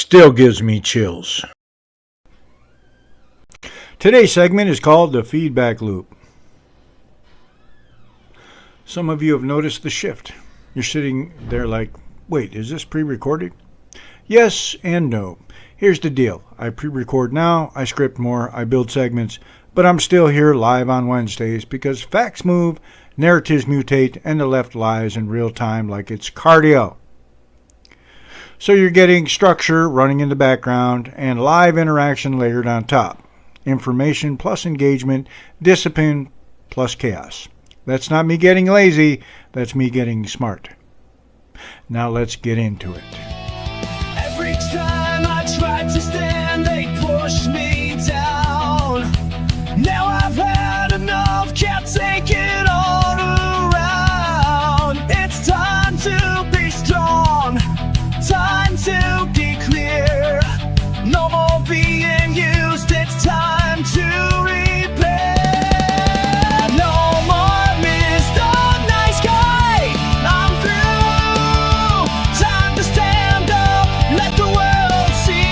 still gives me chills. Today's segment is called the feedback loop. Some of you have noticed the shift. You're sitting there like, wait, is this pre-recorded? Yes and no. Here's the deal. I pre-record now, I script more, I build segments, but I'm still here live on Wednesdays because facts move, narratives mutate, and the left lies in real time like it's cardio. So you're getting structure running in the background and live interaction layered on top. Information plus engagement, discipline plus chaos. That's not me getting lazy, that's me getting smart. Now let's get into it. Every time I tried to stand, they pushed me down. Now I've had enough, can't take it all around. It's time to be strong, time to be clear. No more being used, it's time to repair. No more Mr. Nice Guy, I'm through. Time to stand up, let the world see.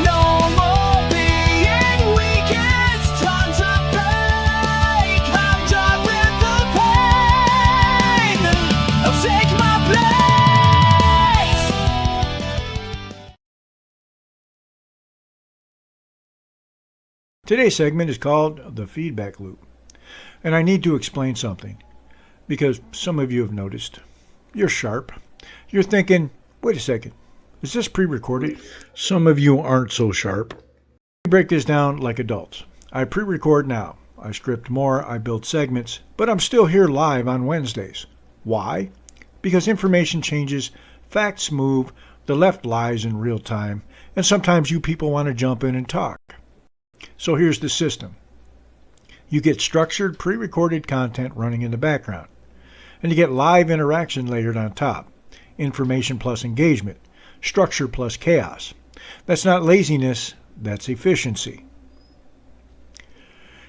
No more being weak, it's time to break. I'm done with the pain, I'll take my place. Today's segment is called the feedback loop. And I need to explain something because some of you have noticed. You're sharp. You're thinking, wait a second, is this pre-recorded? Some of you aren't so sharp. We break this down like adults. I pre-record now. I script more, I build segments, but I'm still here live on Wednesdays. Why? Because information changes, facts move, the left lies in real time, and sometimes you people want to jump in and talk. So here's the system. You get structured, pre-recorded content running in the background. And you get live interaction layered on top. Information plus engagement. Structure plus chaos. That's not laziness, that's efficiency.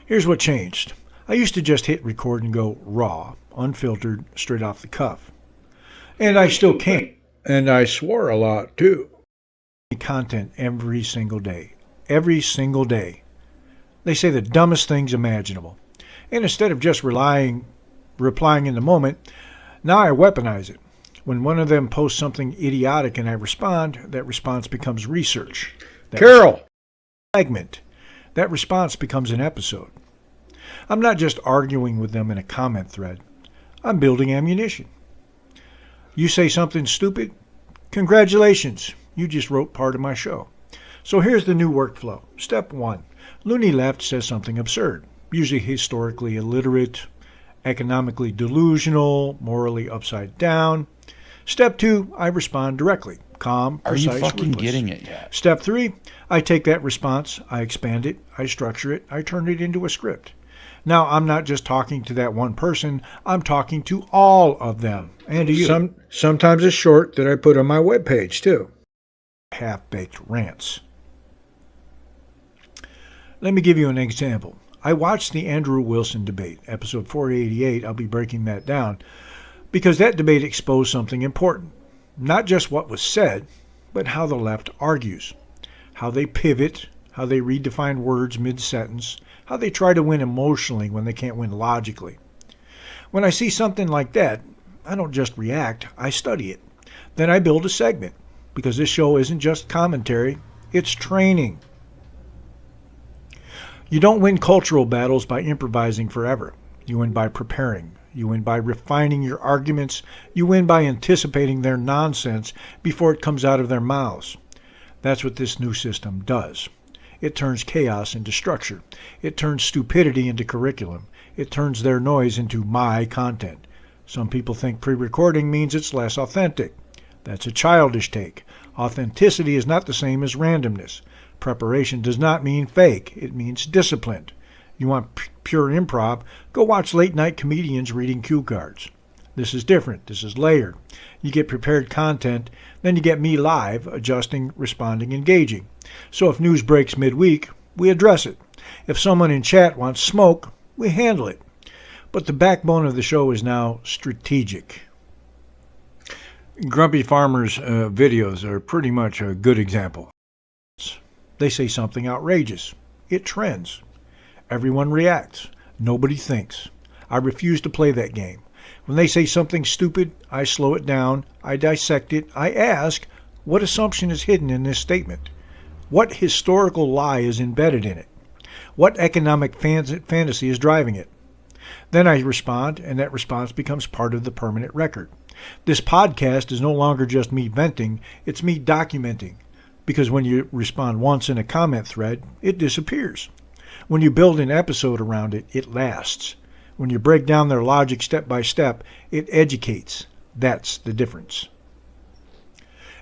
Here's what changed. I used to just hit record and go raw, unfiltered, straight off the cuff. And I still can. And I swore a lot too. Content every single day. Every single day. They say the dumbest things imaginable. And instead of just replying in the moment, now I weaponize it. When one of them posts something idiotic and I respond, that response becomes research. Carol! Segment. That response becomes an episode. I'm not just arguing with them in a comment thread. I'm building ammunition. You say something stupid? Congratulations, you just wrote part of my show. So here's the new workflow. Step 1. Loony Left says something absurd, usually historically illiterate, economically delusional, morally upside down. Step 2. I respond directly. Calm, precise, Are you fucking ruthless. getting it yet? Step 3. I take that response, I expand it, I structure it, I turn it into a script. Now, I'm not just talking to that one person, I'm talking to all of them. And to you. Sometimes it's short that I put on my webpage, too. Half-baked rants. Let me give you an example. I watched the Andrew Wilson debate, episode 488. I'll be breaking that down because that debate exposed something important. Not just what was said, but how the left argues, how they pivot, how they redefine words mid-sentence, how they try to win emotionally when they can't win logically. When I see something like that, I don't just react, I study it. Then I build a segment because this show isn't just commentary, it's training. You don't win cultural battles by improvising forever. You win by preparing. You win by refining your arguments. You win by anticipating their nonsense before it comes out of their mouths. That's what this new system does. It turns chaos into structure. It turns stupidity into curriculum. It turns their noise into my content. Some people think pre-recording means it's less authentic. That's a childish take. Authenticity is not the same as randomness. Preparation does not mean fake. It means disciplined. You want pure improv? Go watch late-night comedians reading cue cards. This is different. This is layered. You get prepared content, then you get me live, adjusting, responding, engaging. So if news breaks midweek, we address it. If someone in chat wants smoke, we handle it. But the backbone of the show is now strategic. Grumpy Farmer's videos are pretty much a good example. They say something outrageous. It trends. Everyone reacts. Nobody thinks. I refuse to play that game. When they say something stupid, I slow it down, I dissect it, I ask, what assumption is hidden in this statement? What historical lie is embedded in it? What economic fantasy is driving it? Then I respond, and that response becomes part of the permanent record. This podcast is no longer just me venting, it's me documenting. Because when you respond once in a comment thread, it disappears. When you build an episode around it, it lasts. When you break down their logic step by step, it educates. That's the difference.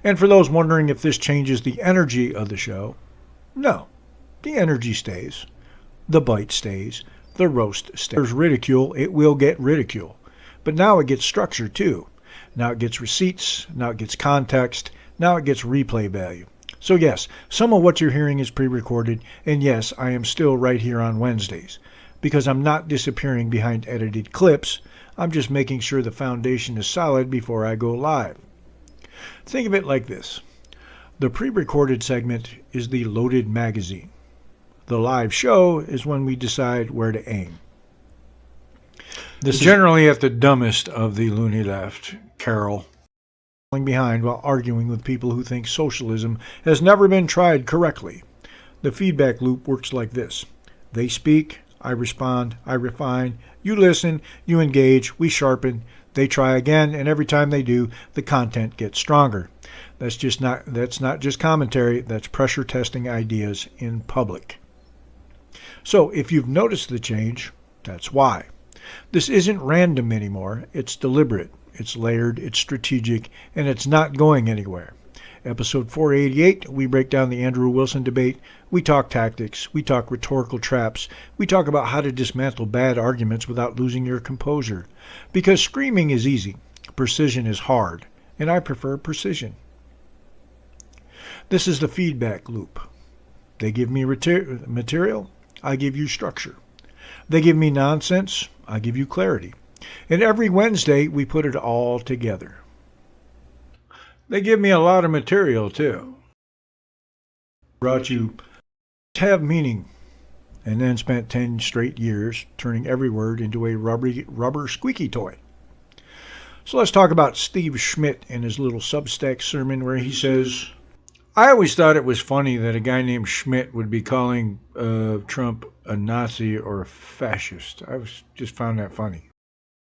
And for those wondering if this changes the energy of the show, no. The energy stays. The bite stays. The roast stays. There's ridicule, it will get ridicule. But now it gets structure too. Now it gets receipts. Now it gets context. Now it gets replay value. So yes, some of what you're hearing is pre-recorded, and yes, I am still right here on Wednesdays, because I'm not disappearing behind edited clips. I'm just making sure the foundation is solid before I go live. Think of it like this. The pre-recorded segment is the loaded magazine. The live show is when we decide where to aim. This is generally at the dumbest of the loony left, Carol, behind while arguing with people who think socialism has never been tried correctly. The feedback loop works like this. They speak, I respond, I refine, you listen, you engage, we sharpen, they try again, and every time they do, the content gets stronger. That's not just commentary, that's pressure testing ideas in public. So if you've noticed the change, that's why. This isn't random anymore, it's deliberate. It's layered, it's strategic, and it's not going anywhere. Episode 488, we break down the Andrew Wilson debate. We talk tactics. We talk rhetorical traps. We talk about how to dismantle bad arguments without losing your composure. Because screaming is easy. Precision is hard. And I prefer precision. This is the feedback loop. They give me material. I give you structure. They give me nonsense. I give you clarity. And every Wednesday, we put it all together. They give me a lot of material, too. Brought you have meaning, and then spent 10 straight years turning every word into a rubber squeaky toy. So let's talk about Steve Schmidt and his little Substack sermon where he says, I always thought it was funny that a guy named Schmidt would be calling Trump a Nazi or a fascist. I just found that funny.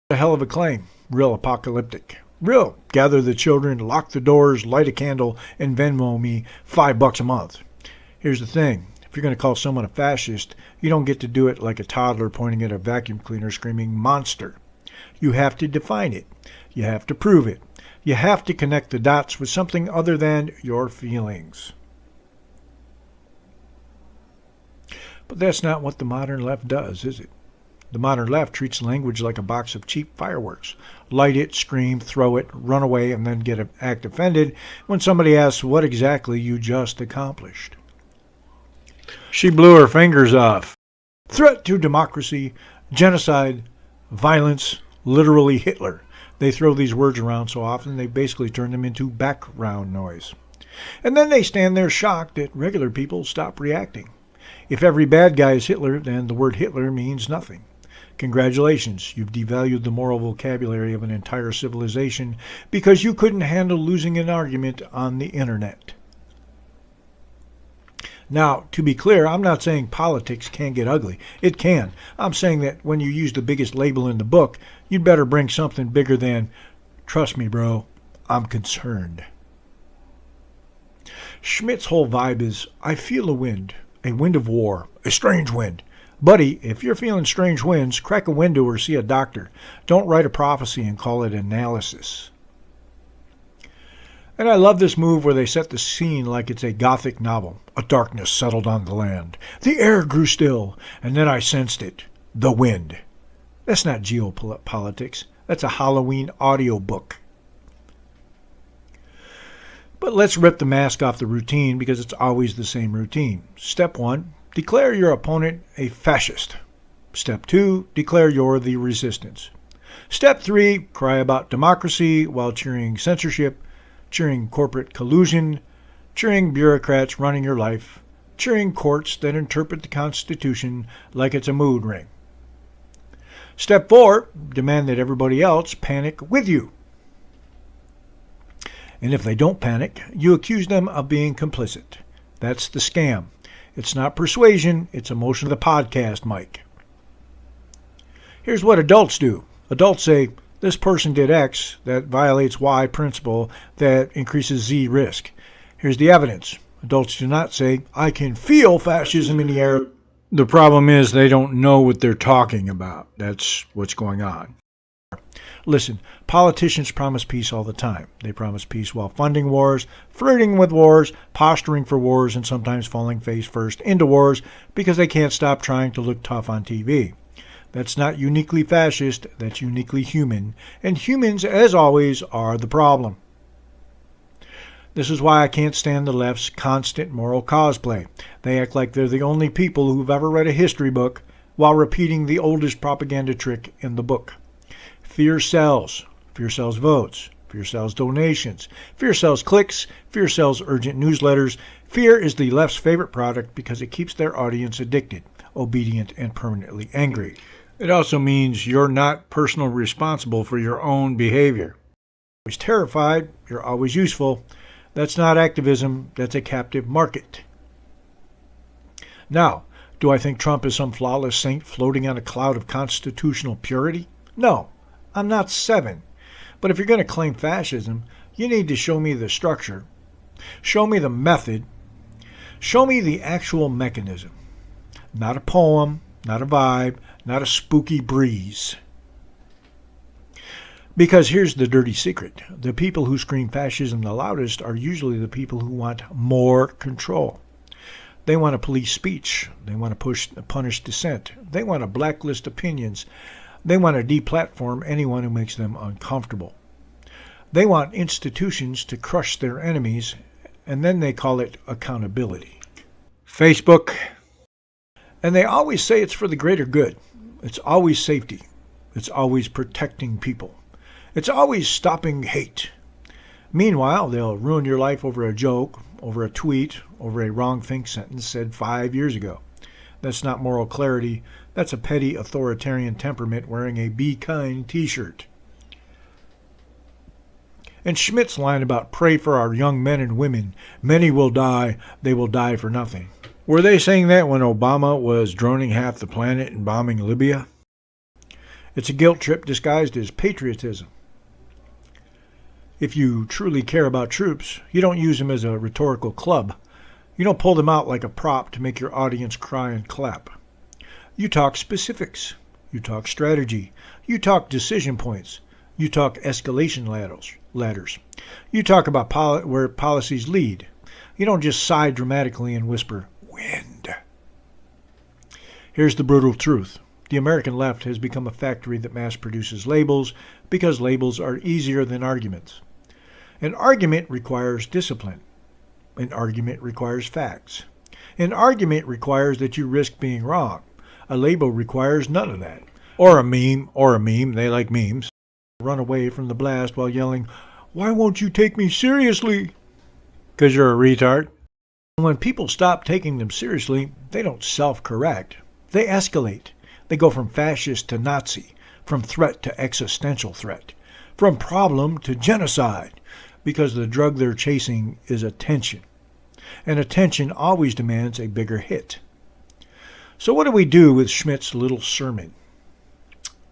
A hell of a claim. Real apocalyptic. Real. Gather the children, lock the doors, light a candle, and Venmo me $5 a month. Here's the thing. If you're going to call someone a fascist, you don't get to do it like a toddler pointing at a vacuum cleaner screaming monster. You have to define it. You have to prove it. You have to connect the dots with something other than your feelings. But that's not what the modern left does, is it? The modern left treats language like a box of cheap fireworks. Light it, scream, throw it, run away, and then act offended when somebody asks what exactly you just accomplished. She blew her fingers off. Threat to democracy, genocide, violence, literally Hitler. They throw these words around so often they basically turn them into background noise. And then they stand there shocked that regular people stop reacting. If every bad guy is Hitler, then the word Hitler means nothing. Congratulations, you've devalued the moral vocabulary of an entire civilization because you couldn't handle losing an argument on the internet. Now, to be clear, I'm not saying politics can't get ugly. It can. I'm saying that when you use the biggest label in the book, you'd better bring something bigger than, trust me, bro, I'm concerned. Schmidt's whole vibe is, I feel a wind of war, a strange wind. Buddy, if you're feeling strange winds, crack a window or see a doctor. Don't write a prophecy and call it analysis. And I love this move where they set the scene like it's a gothic novel. A darkness settled on the land. The air grew still, and then I sensed it. The wind. That's not geopolitics. That's a Halloween audiobook. But let's rip the mask off the routine because it's always the same routine. Step 1. Declare your opponent a fascist. Step 2, declare you're the resistance. Step 3, cry about democracy while cheering censorship, cheering corporate collusion, cheering bureaucrats running your life, cheering courts that interpret the Constitution like it's a mood ring. Step 4, demand that everybody else panic with you. And if they don't panic, you accuse them of being complicit. That's the scam. It's not persuasion, it's emotion of the podcast, Mike. Here's what adults do. Adults say, this person did X, that violates Y principle, that increases Z risk. Here's the evidence. Adults do not say, I can feel fascism in the air. The problem is they don't know what they're talking about. That's what's going on. Listen, politicians promise peace all the time. They promise peace while funding wars, flirting with wars, posturing for wars, and sometimes falling face first into wars because they can't stop trying to look tough on TV. That's not uniquely fascist, that's uniquely human. And humans, as always, are the problem. This is why I can't stand the left's constant moral cosplay. They act like they're the only people who've ever read a history book while repeating the oldest propaganda trick in the book. Fear sells. Fear sells votes. Fear sells donations. Fear sells clicks. Fear sells urgent newsletters. Fear is the left's favorite product because it keeps their audience addicted, obedient, and permanently angry. It also means you're not personally responsible for your own behavior. You're always terrified. You're always useful. That's not activism. That's a captive market. Now, do I think Trump is some flawless saint floating on a cloud of constitutional purity? No, I'm not 7. But if you're going to claim fascism, you need to show me the structure. Show me the method. Show me the actual mechanism. Not a poem, not a vibe, not a spooky breeze. Because here's the dirty secret. The people who scream fascism the loudest are usually the people who want more control. They want to police speech. They want to punish dissent. They want to blacklist opinions. They want to deplatform anyone who makes them uncomfortable. They want institutions to crush their enemies, and then they call it accountability. Facebook. And they always say it's for the greater good. It's always safety. It's always protecting people. It's always stopping hate. Meanwhile, they'll ruin your life over a joke, over a tweet, over a wrong think sentence said 5 years ago. That's not moral clarity. That's a petty authoritarian temperament wearing a Be Kind t-shirt. And Schmidt's line about pray for our young men and women. Many will die. They will die for nothing. Were they saying that when Obama was droning half the planet and bombing Libya? It's a guilt trip disguised as patriotism. If you truly care about troops, you don't use them as a rhetorical club. You don't pull them out like a prop to make your audience cry and clap. You talk specifics. You talk strategy. You talk decision points. You talk escalation ladders. You talk about where policies lead. You don't just sigh dramatically and whisper, wind. Here's the brutal truth. The American left has become a factory that mass produces labels because labels are easier than arguments. An argument requires discipline. An argument requires facts. An argument requires that you risk being wrong. A label requires none of that. Or a meme, they like memes. Run away from the blast while yelling, why won't you take me seriously? Because you're a retard. When people stop taking them seriously, they don't self-correct. They escalate. They go from fascist to Nazi, from threat to existential threat, from problem to genocide, because the drug they're chasing is attention. And attention always demands a bigger hit. So what do we do with Schmidt's little sermon?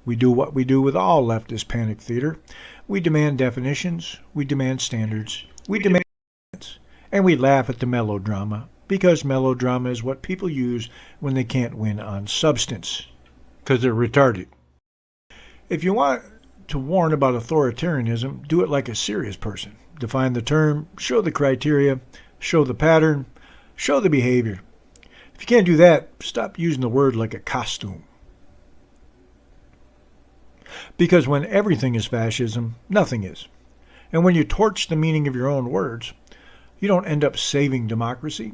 We do what we do with all leftist panic theater. We demand definitions, we demand standards, we demand and we laugh at the melodrama, because melodrama is what people use when they can't win on substance, because they're retarded. If you want to warn about authoritarianism, do it like a serious person. Define the term, show the criteria, show the pattern, show the behavior. If you can't do that, stop using the word like a costume. Because when everything is fascism, nothing is. And when you torch the meaning of your own words, you don't end up saving democracy.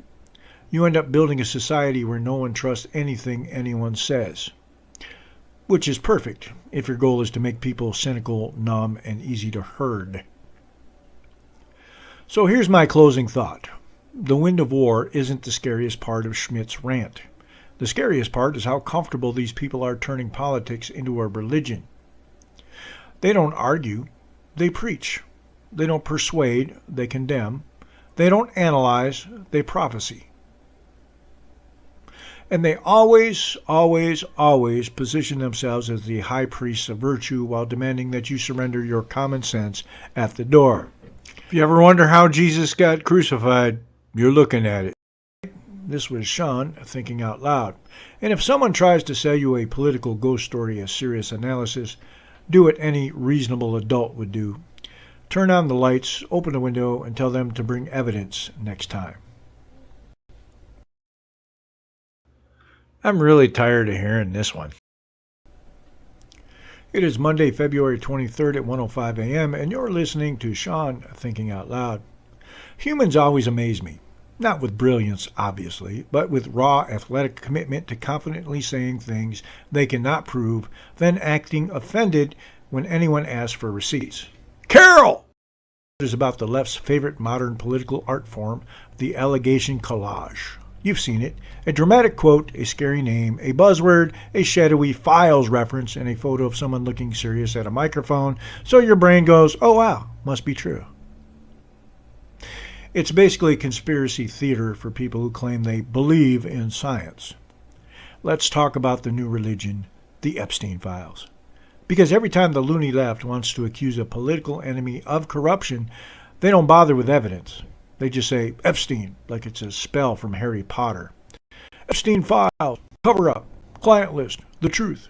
You end up building a society where no one trusts anything anyone says. which is perfect if your goal is to make people cynical, numb, and easy to herd. So here's my closing thought. The wind of war isn't the scariest part of Schmidt's rant. The scariest part is how comfortable these people are turning politics into a religion. They don't argue, they preach. They don't persuade, they condemn. They don't analyze, they prophesy. And they always position themselves as the high priests of virtue while demanding that you surrender your common sense at the door. If you ever wonder how Jesus got crucified, you're looking at it. This was Shawn thinking out loud. And if someone tries to sell you a political ghost story as serious analysis, do what any reasonable adult would do. Turn on the lights, open the window, and tell them to bring evidence next time. I'm really tired of hearing this one. It is Monday, February 23rd at 1:05 a.m., and you're listening to Shawn Thinking Out Loud. Humans always amaze me. Not with brilliance, obviously, but with raw athletic commitment to confidently saying things they cannot prove, then acting offended when anyone asks for receipts. Carol! It is about the left's favorite modern political art form, the allegation collage. You've seen it. A dramatic quote, a scary name, a buzzword, a shadowy files reference, and a photo of someone looking serious at a microphone, so your brain goes, oh wow, must be true. It's basically conspiracy theater for people who claim they believe in science. Let's talk about the new religion, the Epstein files. Because every time the loony left wants to accuse a political enemy of corruption, they don't bother with evidence. They just say Epstein, like it's a spell from Harry Potter. Epstein files, cover up, client list, the truth.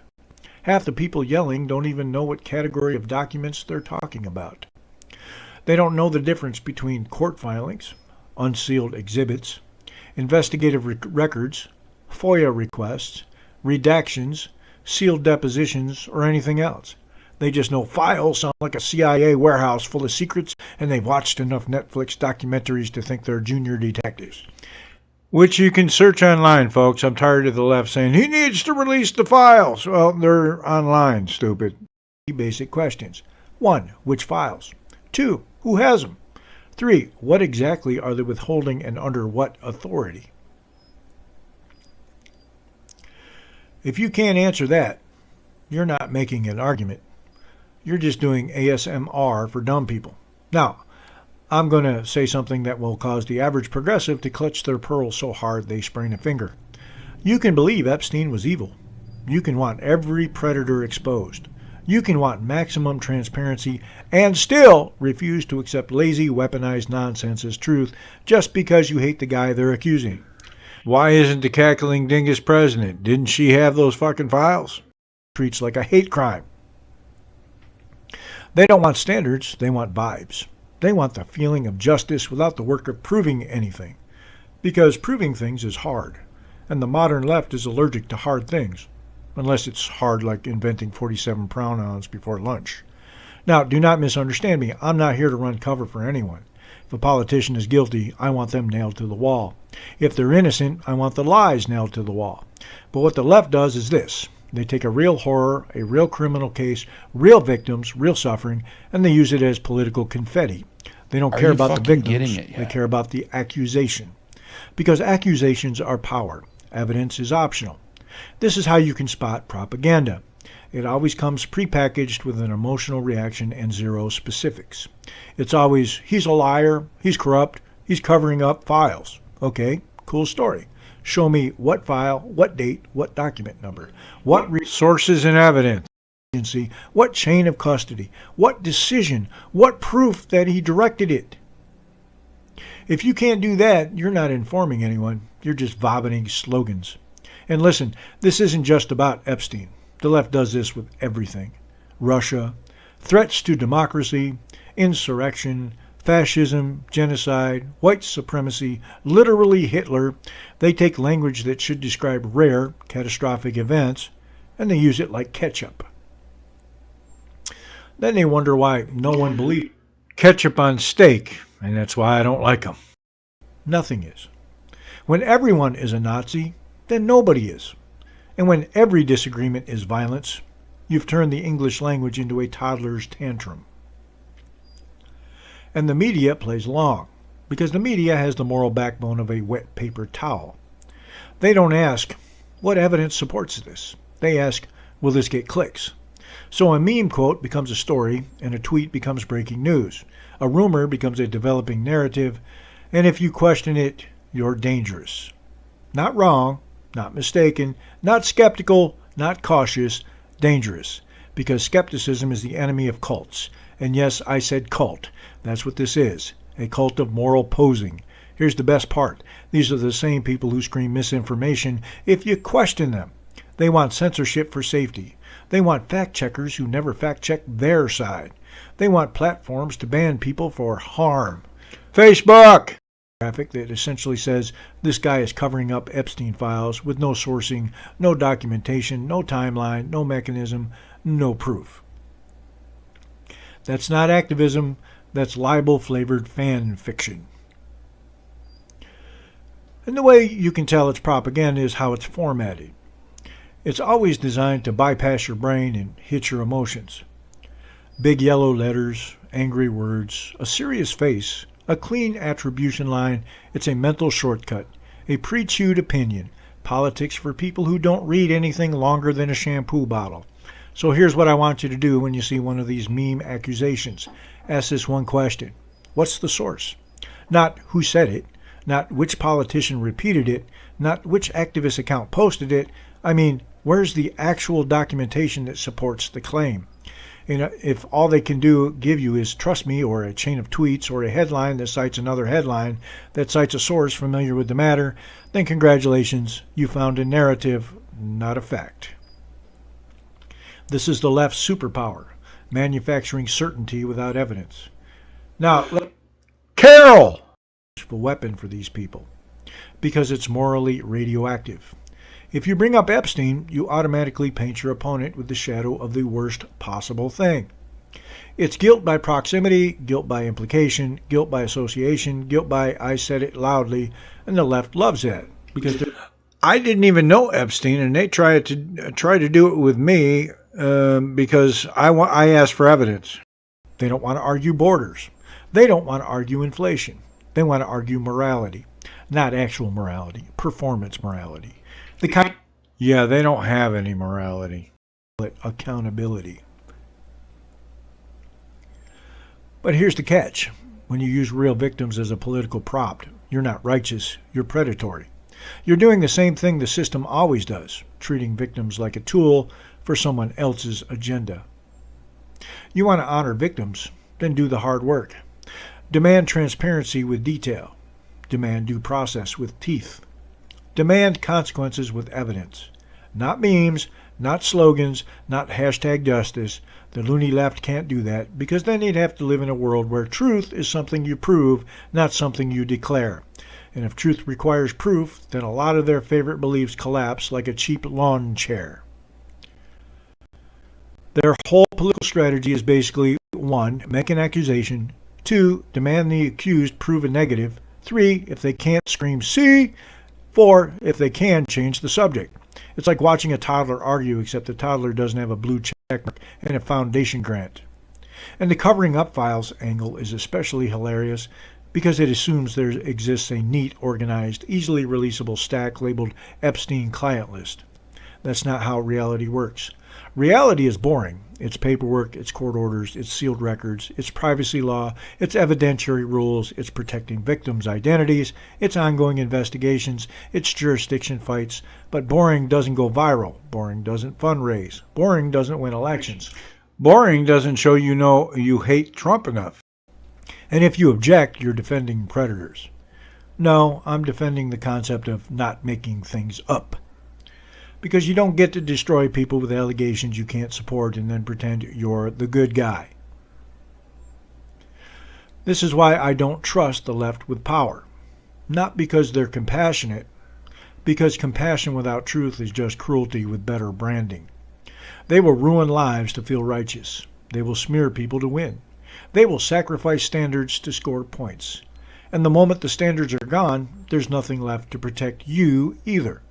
Half the people yelling don't even know what category of documents they're talking about. They don't know the difference between court filings, unsealed exhibits, investigative records, FOIA requests, redactions, sealed depositions, or anything else. They just know files sound like a CIA warehouse full of secrets, and they've watched enough Netflix documentaries to think they're junior detectives. Which you can search online, folks. I'm tired of the left saying, he needs to release the files. Well, they're online, stupid. Basic questions. 1. Which files? 2. Who has them? 3. What exactly are they withholding and under what authority? If you can't answer that, you're not making an argument. You're just doing ASMR for dumb people. Now, I'm going to say something that will cause the average progressive to clutch their pearls so hard they sprain a finger. You can believe Epstein was evil. You can want every predator exposed. You can want maximum transparency and still refuse to accept lazy, weaponized nonsense as truth just because you hate the guy they're accusing. Why isn't the cackling dingus president? Didn't she have those fucking files? Treats like a hate crime. They don't want standards, they want vibes. They want the feeling of justice without the work of proving anything. Because proving things is hard, and the modern left is allergic to hard things. Unless it's hard like inventing 47 pronouns before lunch. Now, do not misunderstand me. I'm not here to run cover for anyone. If a politician is guilty, I want them nailed to the wall. If they're innocent, I want the lies nailed to the wall. But what the left does is this. They take a real horror, a real criminal case, real victims, real suffering, and they use it as political confetti. They don't care about the victims. They care about the accusation. Because accusations are power. Evidence is optional. This is how you can spot propaganda. It always comes prepackaged with an emotional reaction and zero specifics. It's always, he's a liar, he's corrupt, he's covering up files. Okay, cool story. Show me what file, what date, what document number, what sources and evidence, what chain of custody, what decision, what proof that he directed it. If you can't do that, you're not informing anyone. You're just vomiting slogans. And listen, this isn't just about Epstein. The left does this with everything. Russia, threats to democracy, insurrection, fascism, genocide, white supremacy, literally Hitler. They take language that should describe rare, catastrophic events, and they use it like ketchup. Then they wonder why no one believes ketchup on steak, and that's why I don't like them. Nothing is. When everyone is a Nazi, then nobody is. And when every disagreement is violence, you've turned the English language into a toddler's tantrum. And the media plays along, because the media has the moral backbone of a wet paper towel. They don't ask, what evidence supports this? They ask, will this get clicks? So a meme quote becomes a story, and a tweet becomes breaking news. A rumor becomes a developing narrative, and if you question it, you're dangerous. Not wrong, not mistaken, not skeptical, not cautious, dangerous. Because skepticism is the enemy of cults. And yes, I said cult. That's what this is. A cult of moral posing. Here's the best part. These are the same people who scream misinformation if you question them. They want censorship for safety. They want fact-checkers who never fact-check their side. They want platforms to ban people for harm. Facebook! Graphic that essentially says this guy is covering up Epstein files with no sourcing, no documentation, no timeline, no mechanism, no proof. That's not activism. That's libel-flavored fan fiction. And the way you can tell it's propaganda is how it's formatted. It's always designed to bypass your brain and hit your emotions. Big yellow letters, angry words, a serious face, a clean attribution line. It's a mental shortcut, a pre-chewed opinion, politics for people who don't read anything longer than a shampoo bottle. So here's what I want you to do when you see one of these meme accusations. Ask this one question. What's the source? Not who said it, not which politician repeated it, not which activist account posted it. I mean, where's the actual documentation that supports the claim? You know, if all they can give you is trust me, or a chain of tweets, or a headline that cites another headline that cites a source familiar with the matter, then congratulations, you found a narrative, not a fact. This is the left's superpower, manufacturing certainty without evidence. Now, Carol! A weapon for these people, because it's morally radioactive. If you bring up Epstein, you automatically paint your opponent with the shadow of the worst possible thing. It's guilt by proximity, guilt by implication, guilt by association, guilt by I said it loudly, and the left loves that. Because I didn't even know Epstein, and they try to do it with me because I asked for evidence. They don't want to argue borders. They don't want to argue inflation. They want to argue morality, not actual morality, performance morality. Yeah, they don't have any morality. Accountability. But here's the catch. When you use real victims as a political prop, you're not righteous, you're predatory. You're doing the same thing the system always does, treating victims like a tool for someone else's agenda. You want to honor victims, then do the hard work. Demand transparency with detail. Demand due process with teeth. Demand consequences with evidence. Not memes, not slogans, not hashtag justice. The loony left can't do that, because then you'd have to live in a world where truth is something you prove, not something you declare. And if truth requires proof, then a lot of their favorite beliefs collapse like a cheap lawn chair. Their whole political strategy is basically 1. Make an accusation. 2. Demand the accused prove a negative. 3. If they can't, scream "see." 4. If they can, change the subject. It's like watching a toddler argue, except the toddler doesn't have a blue checkmark and a foundation grant. And the covering up files angle is especially hilarious because it assumes there exists a neat, organized, easily releasable stack labeled Epstein client list. That's not how reality works. Reality is boring. It's paperwork, it's court orders, it's sealed records, it's privacy law, it's evidentiary rules, it's protecting victims' identities, it's ongoing investigations, it's jurisdiction fights. But boring doesn't go viral. Boring doesn't fundraise. Boring doesn't win elections. Boring doesn't show you hate Trump enough. And if you object, you're defending predators. No, I'm defending the concept of not making things up. Because you don't get to destroy people with allegations you can't support and then pretend you're the good guy. This is why I don't trust the left with power. Not because they're compassionate, because compassion without truth is just cruelty with better branding. They will ruin lives to feel righteous. They will smear people to win. They will sacrifice standards to score points. And the moment the standards are gone, there's nothing left to protect you either.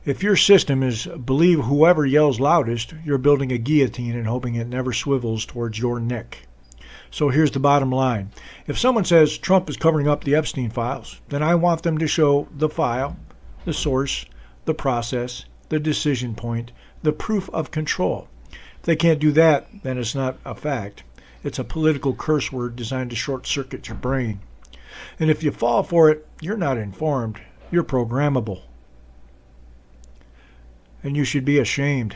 If your system is believe whoever yells loudest, you're building a guillotine and hoping it never swivels towards your neck. So here's the bottom line. If someone says Trump is covering up the Epstein files, then I want them to show the file, the source, the process, the decision point, the proof of control. If they can't do that, then it's not a fact. It's a political curse word designed to short-circuit your brain. And if you fall for it, you're not informed. You're programmable. And you should be ashamed.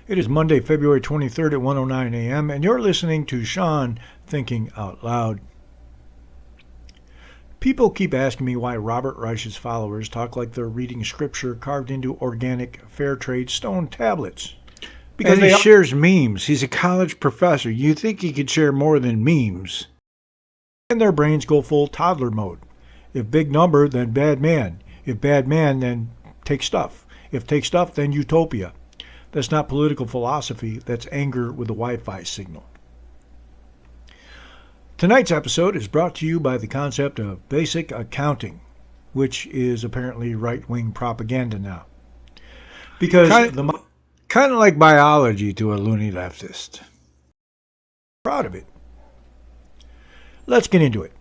It is Monday, February 23rd at 1:09 a.m., and you're listening to Shawn Thinking Out Loud. People keep asking me why Robert Reich's followers talk like they're reading scripture carved into organic, fair trade stone tablets. Because he shares memes. He's a college professor. You think he could share more than memes. And their brains go full toddler mode. If big number, then bad man. If bad man, then take stuff. If take stuff, then utopia. That's not political philosophy. That's anger with a Wi-Fi signal. Tonight's episode is brought to you by the concept of basic accounting, which is apparently right-wing propaganda now. Because kind of like biology to a loony leftist. Proud of it. Let's get into it.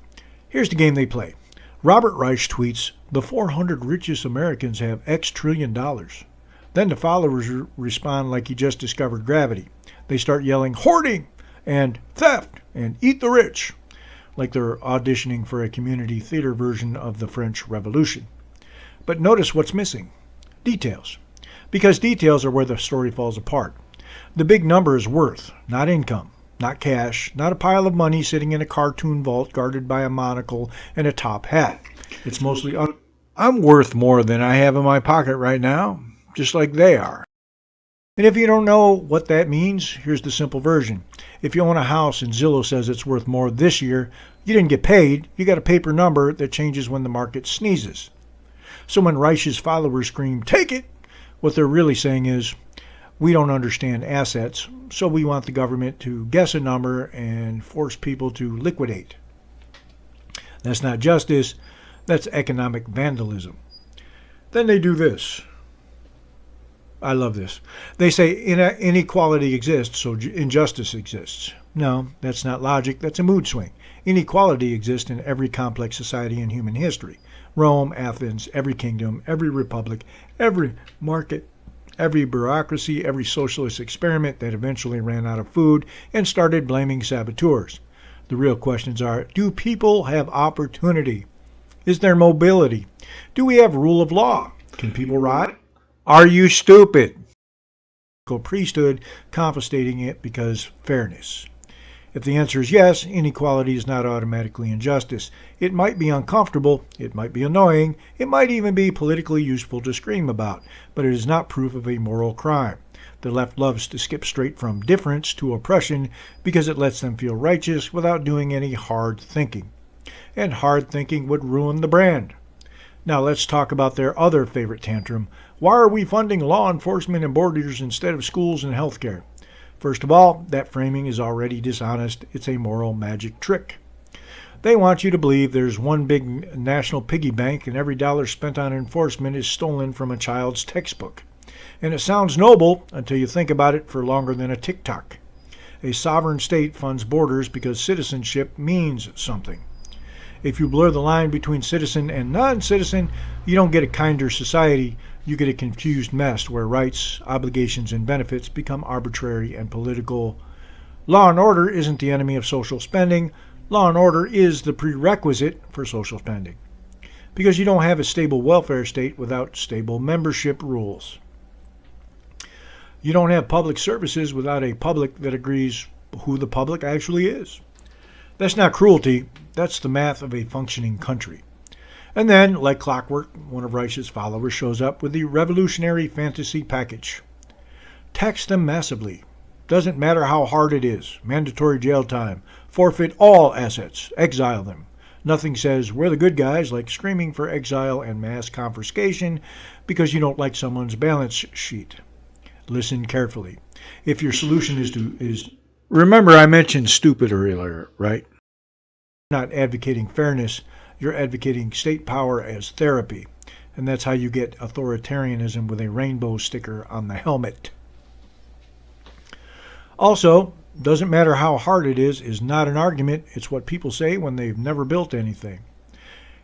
Here's the game they play. Robert Reich tweets, the 400 richest Americans have X trillion dollars. Then the followers respond like he just discovered gravity. They start yelling, hoarding, and theft, and eat the rich, like they're auditioning for a community theater version of the French Revolution. But notice what's missing. Details. Because details are where the story falls apart. The big number is worth, not income. Not cash, not a pile of money sitting in a cartoon vault guarded by a monocle and a top hat. It's mostly, I'm worth more than I have in my pocket right now, just like they are. And if you don't know what that means, here's the simple version. If you own a house and Zillow says it's worth more this year, you didn't get paid, you got a paper number that changes when the market sneezes. So when Reich's followers scream, take it, what they're really saying is, we don't understand assets, so we want the government to guess a number and force people to liquidate. That's not justice, that's economic vandalism. Then they do this. I love this. They say inequality exists, so injustice exists. No, that's not logic, that's a mood swing. Inequality exists in every complex society in human history. Rome, Athens, every kingdom, every republic, every market, every bureaucracy, every socialist experiment that eventually ran out of food and started blaming saboteurs. The real questions are, do people have opportunity? Is there mobility? Do we have rule of law? Can people rot? Are you stupid? Priesthood confiscating it because fairness. If the answer is yes, inequality is not automatically injustice. It might be uncomfortable, it might be annoying, it might even be politically useful to scream about, but it is not proof of a moral crime. The left loves to skip straight from difference to oppression because it lets them feel righteous without doing any hard thinking. And hard thinking would ruin the brand. Now let's talk about their other favorite tantrum. Why are we funding law enforcement and borders instead of schools and healthcare? First of all, that framing is already dishonest. It's a moral magic trick. They want you to believe there's one big national piggy bank and every dollar spent on enforcement is stolen from a child's textbook. And it sounds noble until you think about it for longer than a TikTok. A sovereign state funds borders because citizenship means something. If you blur the line between citizen and non-citizen, you don't get a kinder society. You get a confused mess where rights, obligations, and benefits become arbitrary and political. Law and order isn't the enemy of social spending. Law and order is the prerequisite for social spending. Because you don't have a stable welfare state without stable membership rules. You don't have public services without a public that agrees who the public actually is. That's not cruelty. That's the math of a functioning country. And then, like clockwork, one of Reich's followers shows up with the revolutionary fantasy package. Tax them massively. Doesn't matter how hard it is. Mandatory jail time. Forfeit all assets. Exile them. Nothing says we're the good guys like screaming for exile and mass confiscation because you don't like someone's balance sheet. Listen carefully. If your solution is remember I mentioned stupid earlier, right? not advocating fairness, you're advocating state power as therapy. And that's how you get authoritarianism with a rainbow sticker on the helmet. Also, doesn't matter how hard it is not an argument. It's what people say when they've never built anything.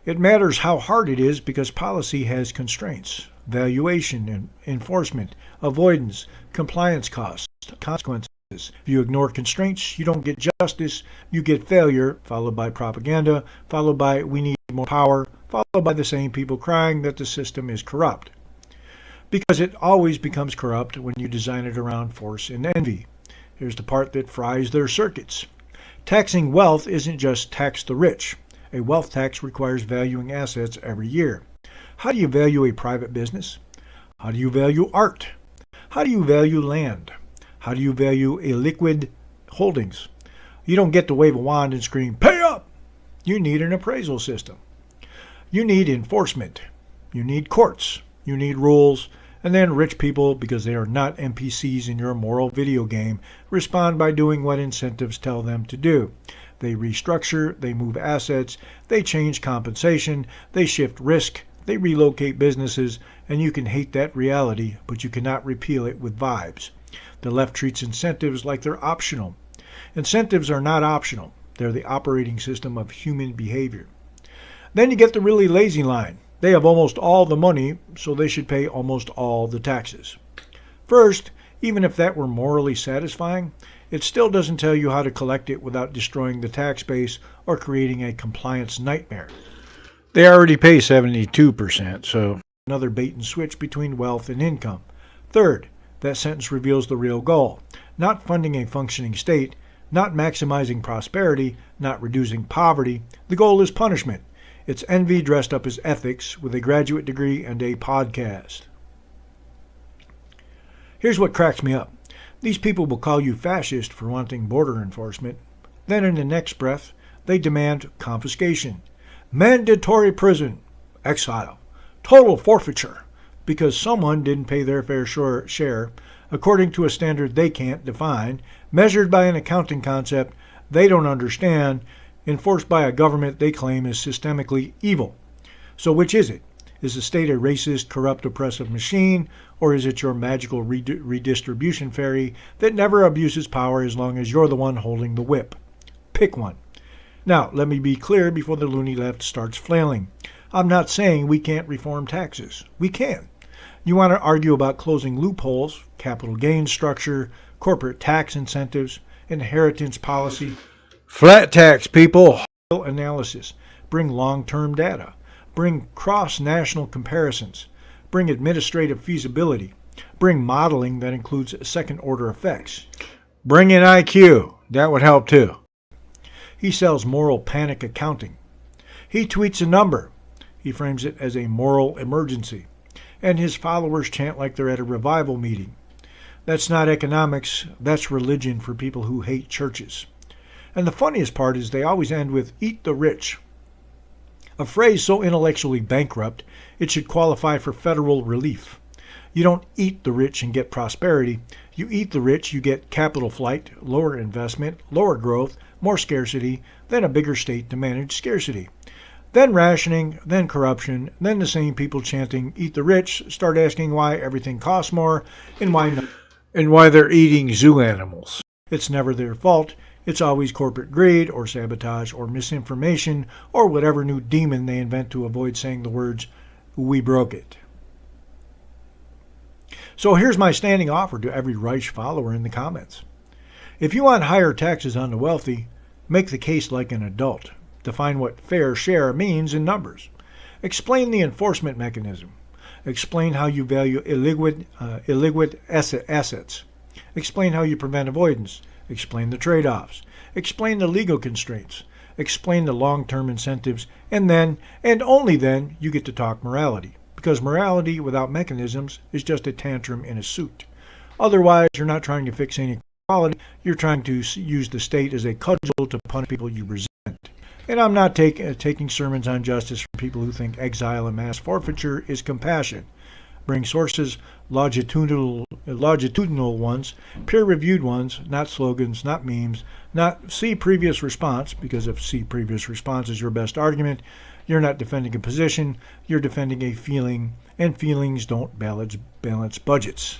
It matters how hard it is because policy has constraints, valuation and enforcement, avoidance, compliance costs, consequences. If you ignore constraints, you don't get justice, you get failure, followed by propaganda, followed by we need more power, followed by the same people crying that the system is corrupt. Because it always becomes corrupt when you design it around force and envy. Here's the part that fries their circuits. Taxing wealth isn't just tax the rich. A wealth tax requires valuing assets every year. How do you value a private business? How do you value art? How do you value land? How do you value illiquid holdings? You don't get to wave a wand and scream, pay up! You need an appraisal system. You need enforcement. You need courts. You need rules. And then rich people, because they are not NPCs in your moral video game, respond by doing what incentives tell them to do. They restructure, they move assets, they change compensation, they shift risk, they relocate businesses, and you can hate that reality, but you cannot repeal it with vibes. The left treats incentives like they're optional. Incentives are not optional. They're the operating system of human behavior. Then you get the really lazy line. They have almost all the money, so they should pay almost all the taxes. First, even if that were morally satisfying, it still doesn't tell you how to collect it without destroying the tax base or creating a compliance nightmare. They already pay 72%, so another bait and switch between wealth and income. Third, that sentence reveals the real goal. Not funding a functioning state, not maximizing prosperity, not reducing poverty. The goal is punishment. It's envy dressed up as ethics with a graduate degree and a podcast. Here's what cracks me up. These people will call you fascist for wanting border enforcement. Then in the next breath, they demand confiscation, mandatory prison, exile, total forfeiture, because someone didn't pay their fair share, according to a standard they can't define, measured by an accounting concept they don't understand, enforced by a government they claim is systemically evil. So which is it? Is the state a racist, corrupt, oppressive machine, or is it your magical redistribution fairy that never abuses power as long as you're the one holding the whip? Pick one. Now, let me be clear before the loony left starts flailing. I'm not saying we can't reform taxes. We can. You want to argue about closing loopholes, capital gains structure, corporate tax incentives, inheritance policy, flat tax, people, analysis, bring long-term data, bring cross-national comparisons, bring administrative feasibility, bring modeling that includes second-order effects. Bring in IQ. That would help too. He sells moral panic accounting. He tweets a number. He frames it as a moral emergency. And his followers chant like they're at a revival meeting. That's not economics, that's religion for people who hate churches. And the funniest part is they always end with, eat the rich. A phrase so intellectually bankrupt, it should qualify for federal relief. You don't eat the rich and get prosperity. You eat the rich, you get capital flight, lower investment, lower growth, more scarcity, then a bigger state to manage scarcity. Then rationing, then corruption, then the same people chanting, eat the rich, start asking why everything costs more and why they're eating zoo animals. It's never their fault. It's always corporate greed or sabotage or misinformation or whatever new demon they invent to avoid saying the words, we broke it. So here's my standing offer to every Reich follower in the comments. If you want higher taxes on the wealthy, make the case like an adult. Define what fair share means in numbers. Explain the enforcement mechanism. Explain how you value illiquid assets. Explain how you prevent avoidance. Explain the trade-offs. Explain the legal constraints. Explain the long-term incentives. And then, and only then, you get to talk morality. Because morality without mechanisms is just a tantrum in a suit. Otherwise, you're not trying to fix inequality. You're trying to use the state as a cudgel to punish people you resent. And I'm not taking sermons on justice from people who think exile and mass forfeiture is compassion. Bring sources, longitudinal ones, peer-reviewed ones, not slogans, not memes, not see previous response, because if see previous response is your best argument, you're not defending a position, you're defending a feeling, and feelings don't balance budgets.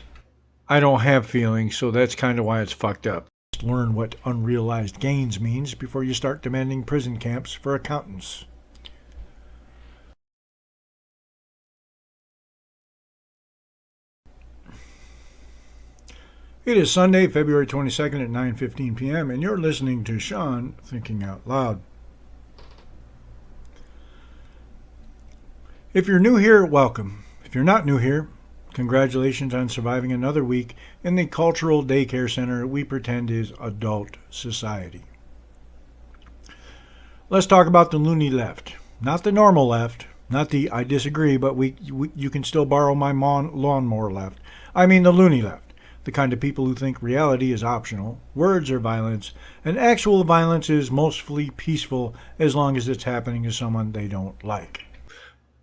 I don't have feelings, so that's kind of why it's fucked up. Just learn what unrealized gains means before you start demanding prison camps for accountants. It is Sunday, February 22nd at 9:15 p.m., and you're listening to Shawn Thinking Out Loud. If you're new here, welcome. If you're not new here, congratulations on surviving another week in the cultural daycare center we pretend is adult society. Let's talk about the loony left. Not the normal left, not the I disagree, but you can still borrow my lawnmower left. I mean the loony left. The kind of people who think reality is optional, words are violence, and actual violence is mostly peaceful as long as it's happening to someone they don't like.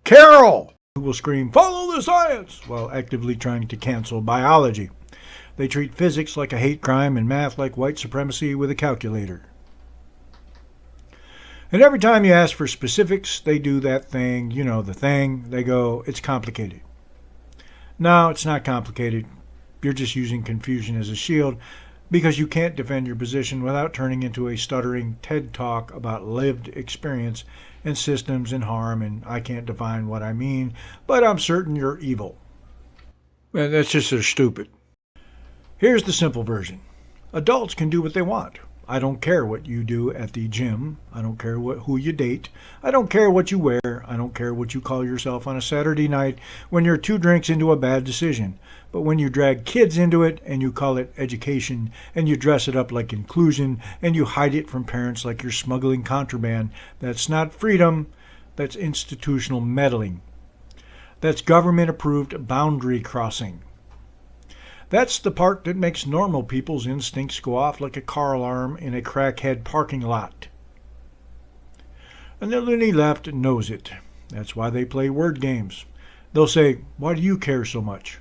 Carol! Who will scream, "Follow the science!" while actively trying to cancel biology. They treat physics like a hate crime and math like white supremacy with a calculator. And every time you ask for specifics, they do that thing, you know, the thing. They go, "It's complicated." No, it's not complicated. You're just using confusion as a shield because you can't defend your position without turning into a stuttering TED Talk about lived experience and systems and harm, and I can't define what I mean, but I'm certain you're evil. And that's just so stupid. Here's the simple version. Adults can do what they want. I don't care what you do at the gym. I don't care who you date. I don't care what you wear. I don't care what you call yourself on a Saturday night when you're 2 drinks into a bad decision. But when you drag kids into it and you call it education and you dress it up like inclusion and you hide it from parents like you're smuggling contraband, that's not freedom. That's institutional meddling. That's government-approved boundary crossing. That's the part that makes normal people's instincts go off like a car alarm in a crackhead parking lot. And the loony left knows it. That's why they play word games. They'll say, "Why do you care so much?"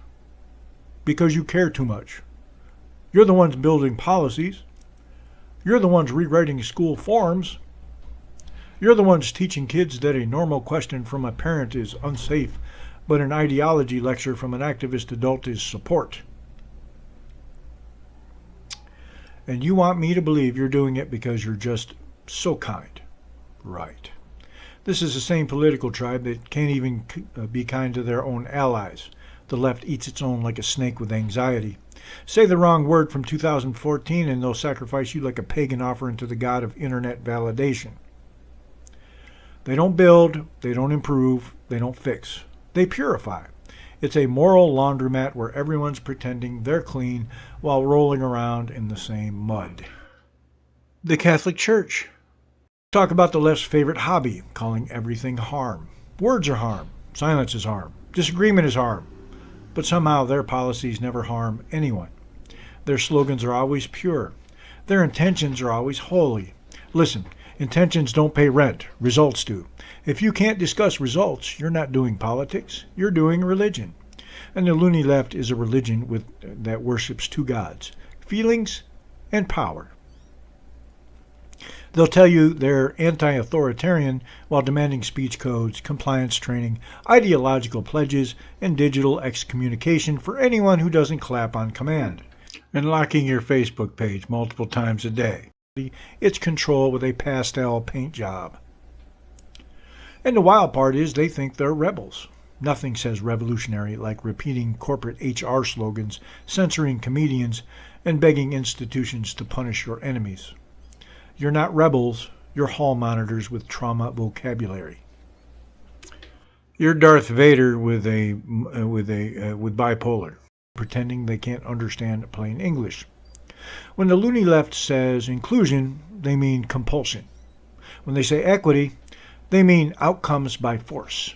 Because you care too much. You're the ones building policies. You're the ones rewriting school forms. You're the ones teaching kids that a normal question from a parent is unsafe, but an ideology lecture from an activist adult is support. And you want me to believe you're doing it because you're just so kind. Right. This is the same political tribe that can't even be kind to their own allies. The left eats its own like a snake with anxiety. Say the wrong word from 2014 and they'll sacrifice you like a pagan offering to the god of internet validation. They don't build, they don't improve, they don't fix. They purify. It's a moral laundromat where everyone's pretending they're clean while rolling around in the same mud. The Catholic Church. Talk about the left's favorite hobby, calling everything harm. Words are harm. Silence is harm. Disagreement is harm. But somehow their policies never harm anyone. Their slogans are always pure. Their intentions are always holy. Listen, intentions don't pay rent. Results do. If you can't discuss results, you're not doing politics. You're doing religion. And the loony left is a religion that worships 2 gods, feelings and power. They'll tell you they're anti-authoritarian while demanding speech codes, compliance training, ideological pledges, and digital excommunication for anyone who doesn't clap on command, and locking your Facebook page multiple times a day. It's control with a pastel paint job. And the wild part is they think they're rebels. Nothing says revolutionary like repeating corporate HR slogans, censoring comedians, and begging institutions to punish your enemies. You're not rebels, you're hall monitors with trauma vocabulary. You're Darth Vader with bipolar, pretending they can't understand plain English. When the loony left says inclusion, they mean compulsion. When they say equity, they mean outcomes by force.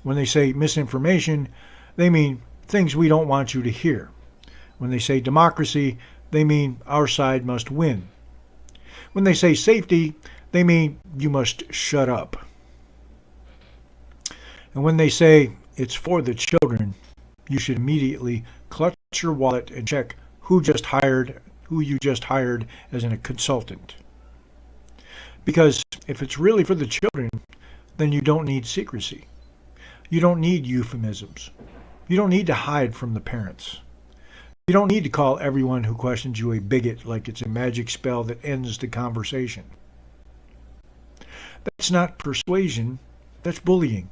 When they say misinformation, they mean things we don't want you to hear. When they say democracy, they mean our side must win. When they say safety, they mean you must shut up. And when they say it's for the children, you should immediately clutch your wallet and check who you just hired as a consultant. Because if it's really for the children, then you don't need secrecy. You don't need euphemisms. You don't need to hide from the parents. You don't need to call everyone who questions you a bigot like it's a magic spell that ends the conversation. That's not persuasion, that's bullying.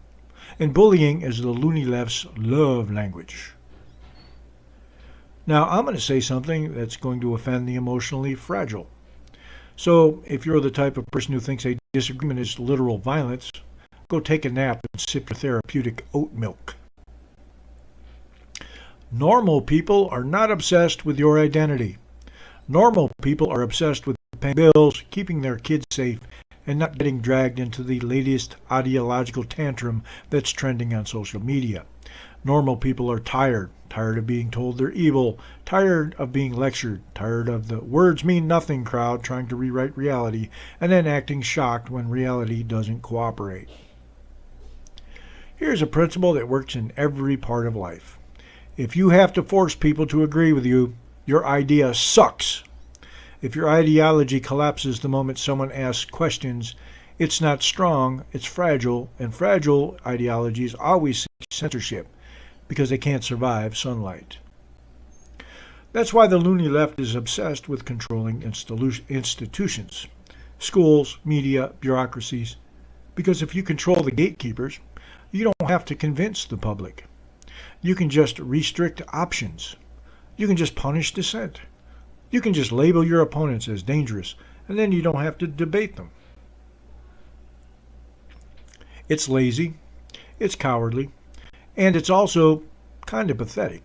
And bullying is the loony left's love language. Now, I'm going to say something that's going to offend the emotionally fragile. So, if you're the type of person who thinks a disagreement is literal violence, go take a nap and sip your therapeutic oat milk. Normal people are not obsessed with your identity. Normal people are obsessed with paying bills, keeping their kids safe, and not getting dragged into the latest ideological tantrum that's trending on social media. Normal people are tired of being told they're evil, tired of being lectured, tired of the words mean nothing crowd trying to rewrite reality, and then acting shocked when reality doesn't cooperate. Here's a principle that works in every part of life. If you have to force people to agree with you, your idea sucks. If your ideology collapses the moment someone asks questions, it's not strong, it's fragile, and fragile ideologies always seek censorship because they can't survive sunlight. That's why the loony left is obsessed with controlling institutions, schools, media, bureaucracies, because if you control the gatekeepers, you don't have to convince the public. You can just restrict options. You can just punish dissent. You can just label your opponents as dangerous, and then you don't have to debate them. It's lazy, it's cowardly, and it's also kind of pathetic.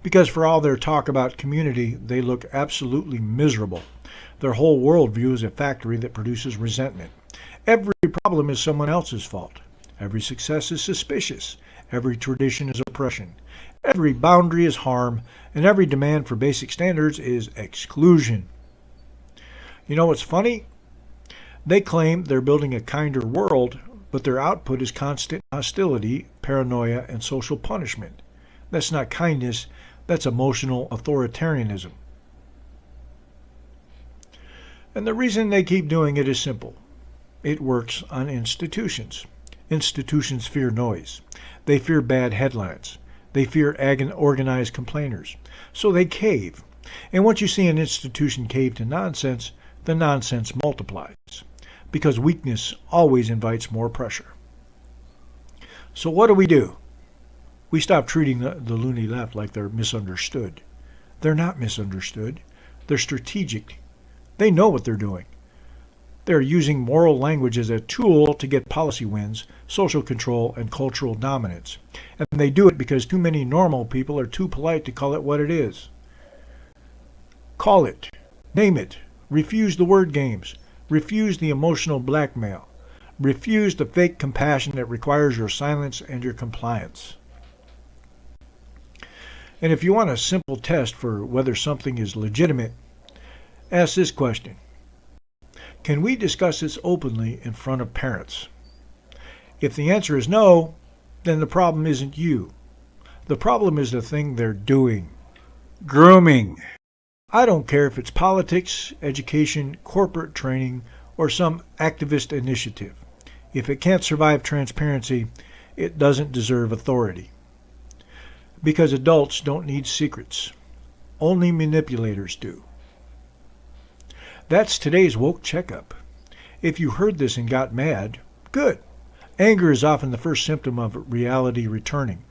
Because for all their talk about community, they look absolutely miserable. Their whole worldview is a factory that produces resentment. Every problem is someone else's fault. Every success is suspicious. Every tradition is oppression. Every boundary is harm. And every demand for basic standards is exclusion. You know what's funny? They claim they're building a kinder world, but their output is constant hostility, paranoia, and social punishment. That's not kindness, that's emotional authoritarianism. And the reason they keep doing it is simple. It works on institutions. Institutions fear noise. They fear bad headlines. They fear organized complainers. So they cave. And once you see an institution cave to nonsense, the nonsense multiplies. Because weakness always invites more pressure. So what do? We stop treating the loony left like they're misunderstood. They're not misunderstood. They're strategic. They know what they're doing. They're using moral language as a tool to get policy wins, social control, and cultural dominance. And they do it because too many normal people are too polite to call it what it is. Call it. Name it. Refuse the word games. Refuse the emotional blackmail. Refuse the fake compassion that requires your silence and your compliance. And if you want a simple test for whether something is legitimate, ask this question. Can we discuss this openly in front of parents? If the answer is no, then the problem isn't you. The problem is the thing they're doing. Grooming. I don't care if it's politics, education, corporate training, or some activist initiative. If it can't survive transparency, it doesn't deserve authority. Because adults don't need secrets. Only manipulators do. That's today's woke checkup. If you heard this and got mad, good. Anger is often the first symptom of reality returning.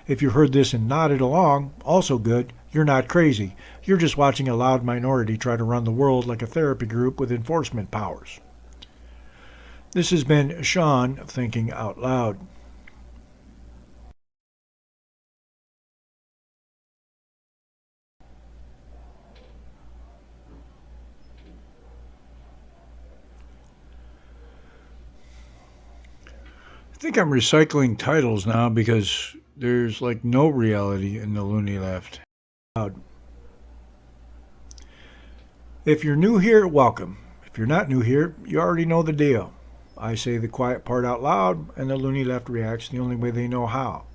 If you heard this and nodded along, also good. You're not crazy. You're just watching a loud minority try to run the world like a therapy group with enforcement powers. This has been Shawn Thinking Out Loud. I think I'm recycling titles now because there's like no reality in the loony left. If you're new here, welcome. If you're not new here, you already know the deal. I say the quiet part out loud, and the loony left reacts the only way they know how.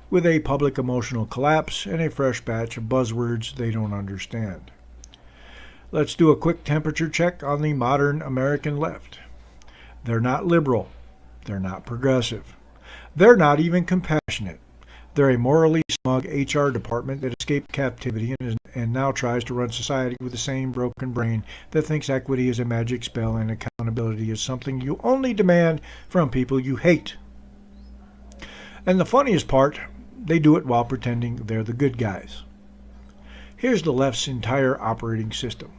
with a public emotional collapse and a fresh batch of buzzwords they don't understand. Let's do a quick temperature check on the modern American left. They're not liberal. They're not progressive. They're not even compassionate. They're a morally smug HR department that escaped captivity and now tries to run society with the same broken brain that thinks equity is a magic spell and accountability is something you only demand from people you hate. And the funniest part, they do it while pretending they're the good guys. Here's the left's entire operating system.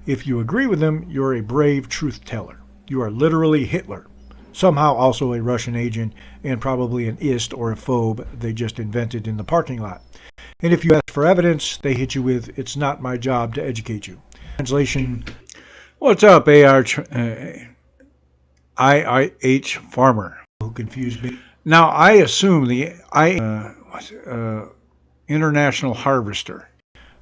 If you agree with them, you're a brave truth teller. You are literally Hitler. Somehow also a Russian agent and probably an ist or a phobe they just invented in the parking lot. And if you ask for evidence, they hit you with, "It's not my job to educate you." Translation, what's up, IIH Farmer? Who confused me. Now, I assume the International Harvester.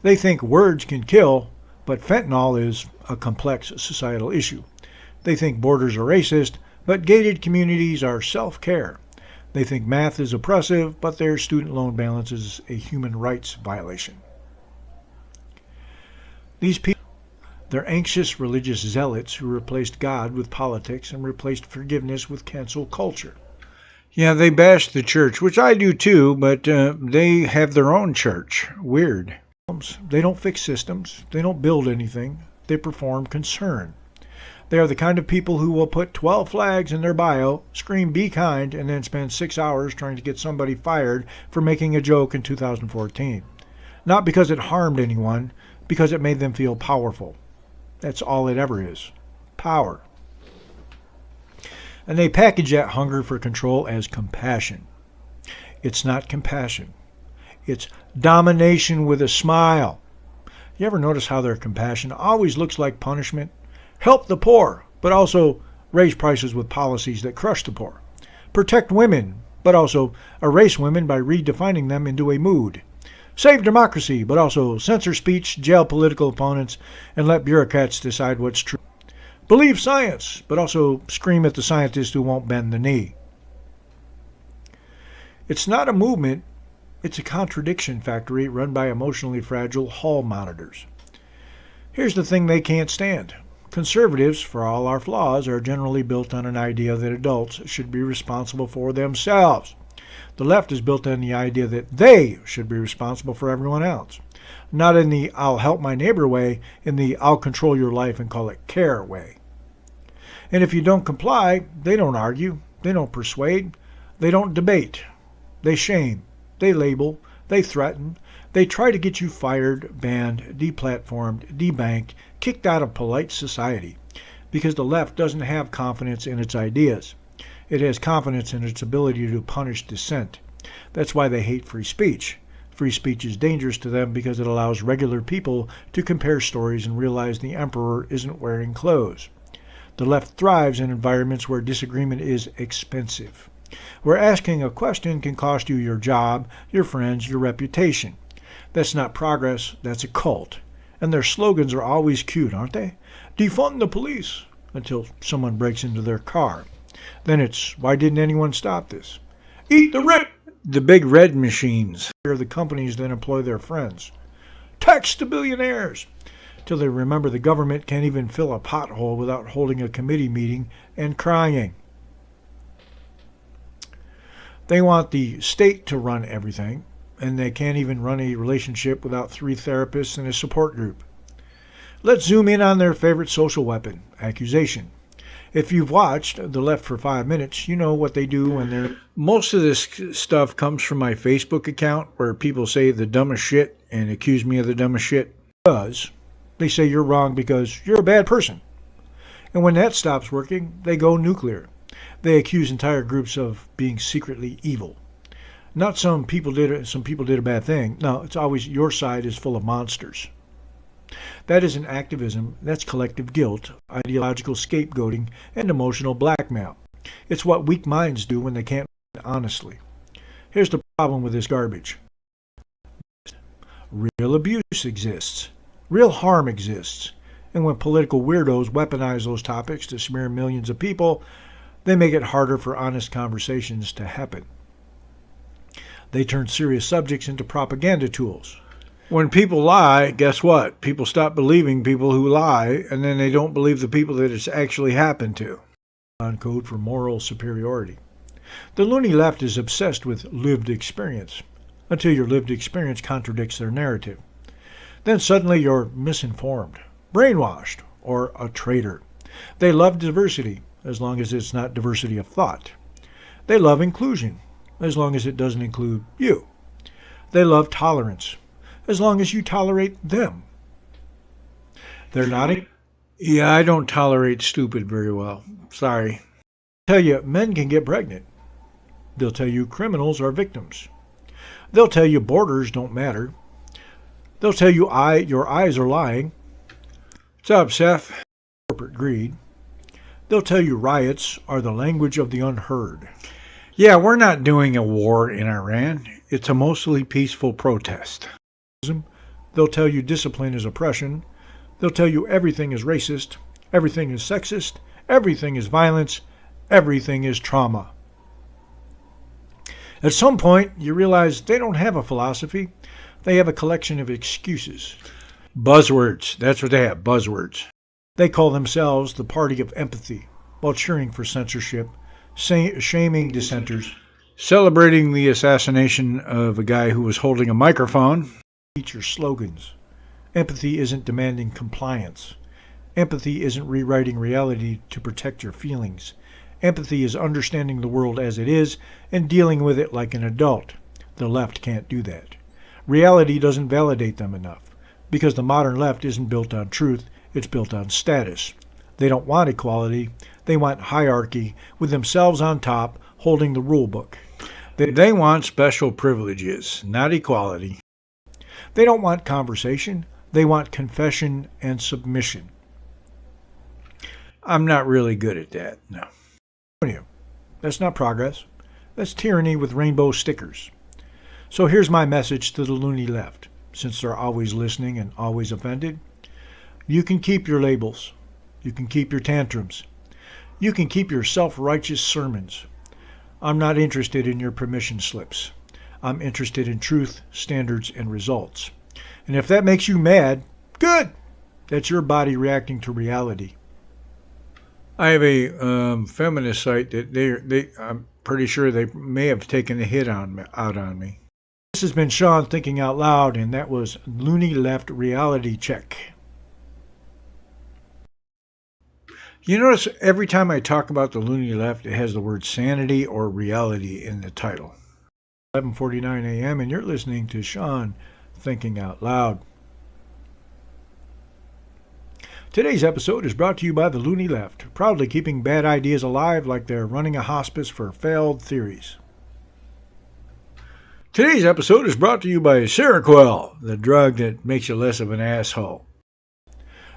They think words can kill, but fentanyl is a complex societal issue. They think borders are racist, but gated communities are self-care. They think math is oppressive, but their student loan balance is a human rights violation. These people, they're anxious religious zealots who replaced God with politics and replaced forgiveness with cancel culture. Yeah, they bash the church, which I do too, but they have their own church. Weird. They don't fix systems. They don't build anything. They perform concern. They are the kind of people who will put 12 flags in their bio, scream "be kind," and then spend 6 hours trying to get somebody fired for making a joke in 2014. Not because it harmed anyone, because it made them feel powerful. That's all it ever is. Power. And they package that hunger for control as compassion. It's not compassion. It's domination with a smile. You ever notice how their compassion always looks like punishment? Help the poor, but also raise prices with policies that crush the poor. Protect women, but also erase women by redefining them into a mood. Save democracy, but also censor speech, jail political opponents, and let bureaucrats decide what's true. Believe science, but also scream at the scientists who won't bend the knee. It's not a movement, it's a contradiction factory run by emotionally fragile hall monitors. Here's the thing they can't stand. Conservatives, for all our flaws, are generally built on an idea that adults should be responsible for themselves. The left is built on the idea that they should be responsible for everyone else. Not in the "I'll help my neighbor" way, in the "I'll control your life and call it care" way. And if you don't comply, they don't argue, they don't persuade, they don't debate. They shame, they label, they threaten, they try to get you fired, banned, deplatformed, debanked, kicked out of polite society, because the left doesn't have confidence in its ideas. It has confidence in its ability to punish dissent. That's why they hate free speech. Free speech is dangerous to them because it allows regular people to compare stories and realize the emperor isn't wearing clothes. The left thrives in environments where disagreement is expensive, where asking a question can cost you your job, your friends, your reputation. That's not progress, that's a cult. And their slogans are always cute, aren't they? Defund the police, until someone breaks into their car. Then it's, why didn't anyone stop this? Eat the big red machines. They're the companies that employ their friends. Tax the billionaires. Till they remember the government can't even fill a pothole without holding a committee meeting and crying. They want the state to run everything, and they can't even run a relationship without 3 therapists and a support group. Let's zoom in on their favorite social weapon, accusation. If you've watched the left for 5 minutes, you know what they do when they're... Most of this stuff comes from my Facebook account where people say the dumbest shit and accuse me of the dumbest shit. Because they say you're wrong because you're a bad person. And when that stops working, they go nuclear. They accuse entire groups of being secretly evil. Not some people did a bad thing. No, it's always your side is full of monsters. That isn't activism, that's collective guilt, ideological scapegoating, and emotional blackmail. It's what weak minds do when they can't think honestly. Here's the problem with this garbage. Real abuse exists. Real harm exists. And when political weirdos weaponize those topics to smear millions of people, they make it harder for honest conversations to happen. They turn serious subjects into propaganda tools. When people lie, guess what? People stop believing people who lie, and then they don't believe the people that it's actually happened to. On code for moral superiority. The loony left is obsessed with lived experience, until your lived experience contradicts their narrative. Then suddenly you're misinformed, brainwashed, or a traitor. They love diversity, as long as it's not diversity of thought. They love inclusion, as long as it doesn't include you. They love tolerance, as long as you tolerate them. They're nodding. Yeah, I don't tolerate stupid very well. Sorry. They'll tell you men can get pregnant. They'll tell you criminals are victims. They'll tell you borders don't matter. They'll tell you your eyes are lying. What's up, Seth? Corporate greed. They'll tell you riots are the language of the unheard. Yeah, we're not doing a war in Iran. It's a mostly peaceful protest. They'll tell you discipline is oppression. They'll tell you everything is racist, everything is sexist, everything is violence, everything is trauma. At some point, you realize they don't have a philosophy. They have a collection of excuses. Buzzwords. That's what they have, buzzwords. They call themselves the party of empathy, while cheering for censorship, shaming dissenters, celebrating the assassination of a guy who was holding a microphone. Feature slogans. Empathy isn't demanding compliance. Empathy isn't rewriting reality to protect your feelings. Empathy is understanding the world as it is and dealing with it like an adult. The left can't do that. Reality doesn't validate them enough, because the modern left isn't built on truth, it's built on status. They don't want equality, they want hierarchy, with themselves on top, holding the rule book. They want special privileges, not equality. They don't want conversation, they want confession and submission. I'm not really good at that, no. That's not progress. That's tyranny with rainbow stickers. So here's my message to the loony left, since they're always listening and always offended. You can keep your labels. You can keep your tantrums. You can keep your self-righteous sermons. I'm not interested in your permission slips. I'm interested in truth, standards, and results. And if that makes you mad, good. That's your body reacting to reality. I have a feminist site that I'm pretty sure they may have taken a hit out on me. This has been Shawn Thinking Out Loud, and that was Loony Left Reality Check. You notice every time I talk about the loony left, it has the word sanity or reality in the title. 11:49 a.m. and you're listening to Shawn Thinking Out Loud. Today's episode is brought to you by the loony left, proudly keeping bad ideas alive like they're running a hospice for failed theories. Today's episode is brought to you by Seroquel, the drug that makes you less of an asshole.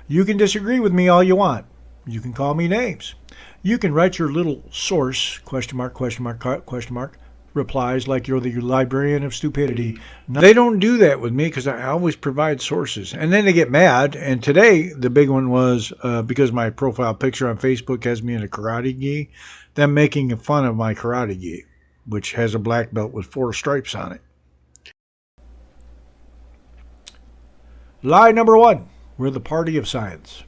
You can disagree with me all you want. You can call me names. You can write your little source, question mark, replies like you're the librarian of stupidity. They don't do that with me because I always provide sources. And then they get mad. And today, the big one was because my profile picture on Facebook has me in a karate gi, them making fun of my karate gi, which has a black belt with 4 stripes on it. Lie number 1. We're the party of science.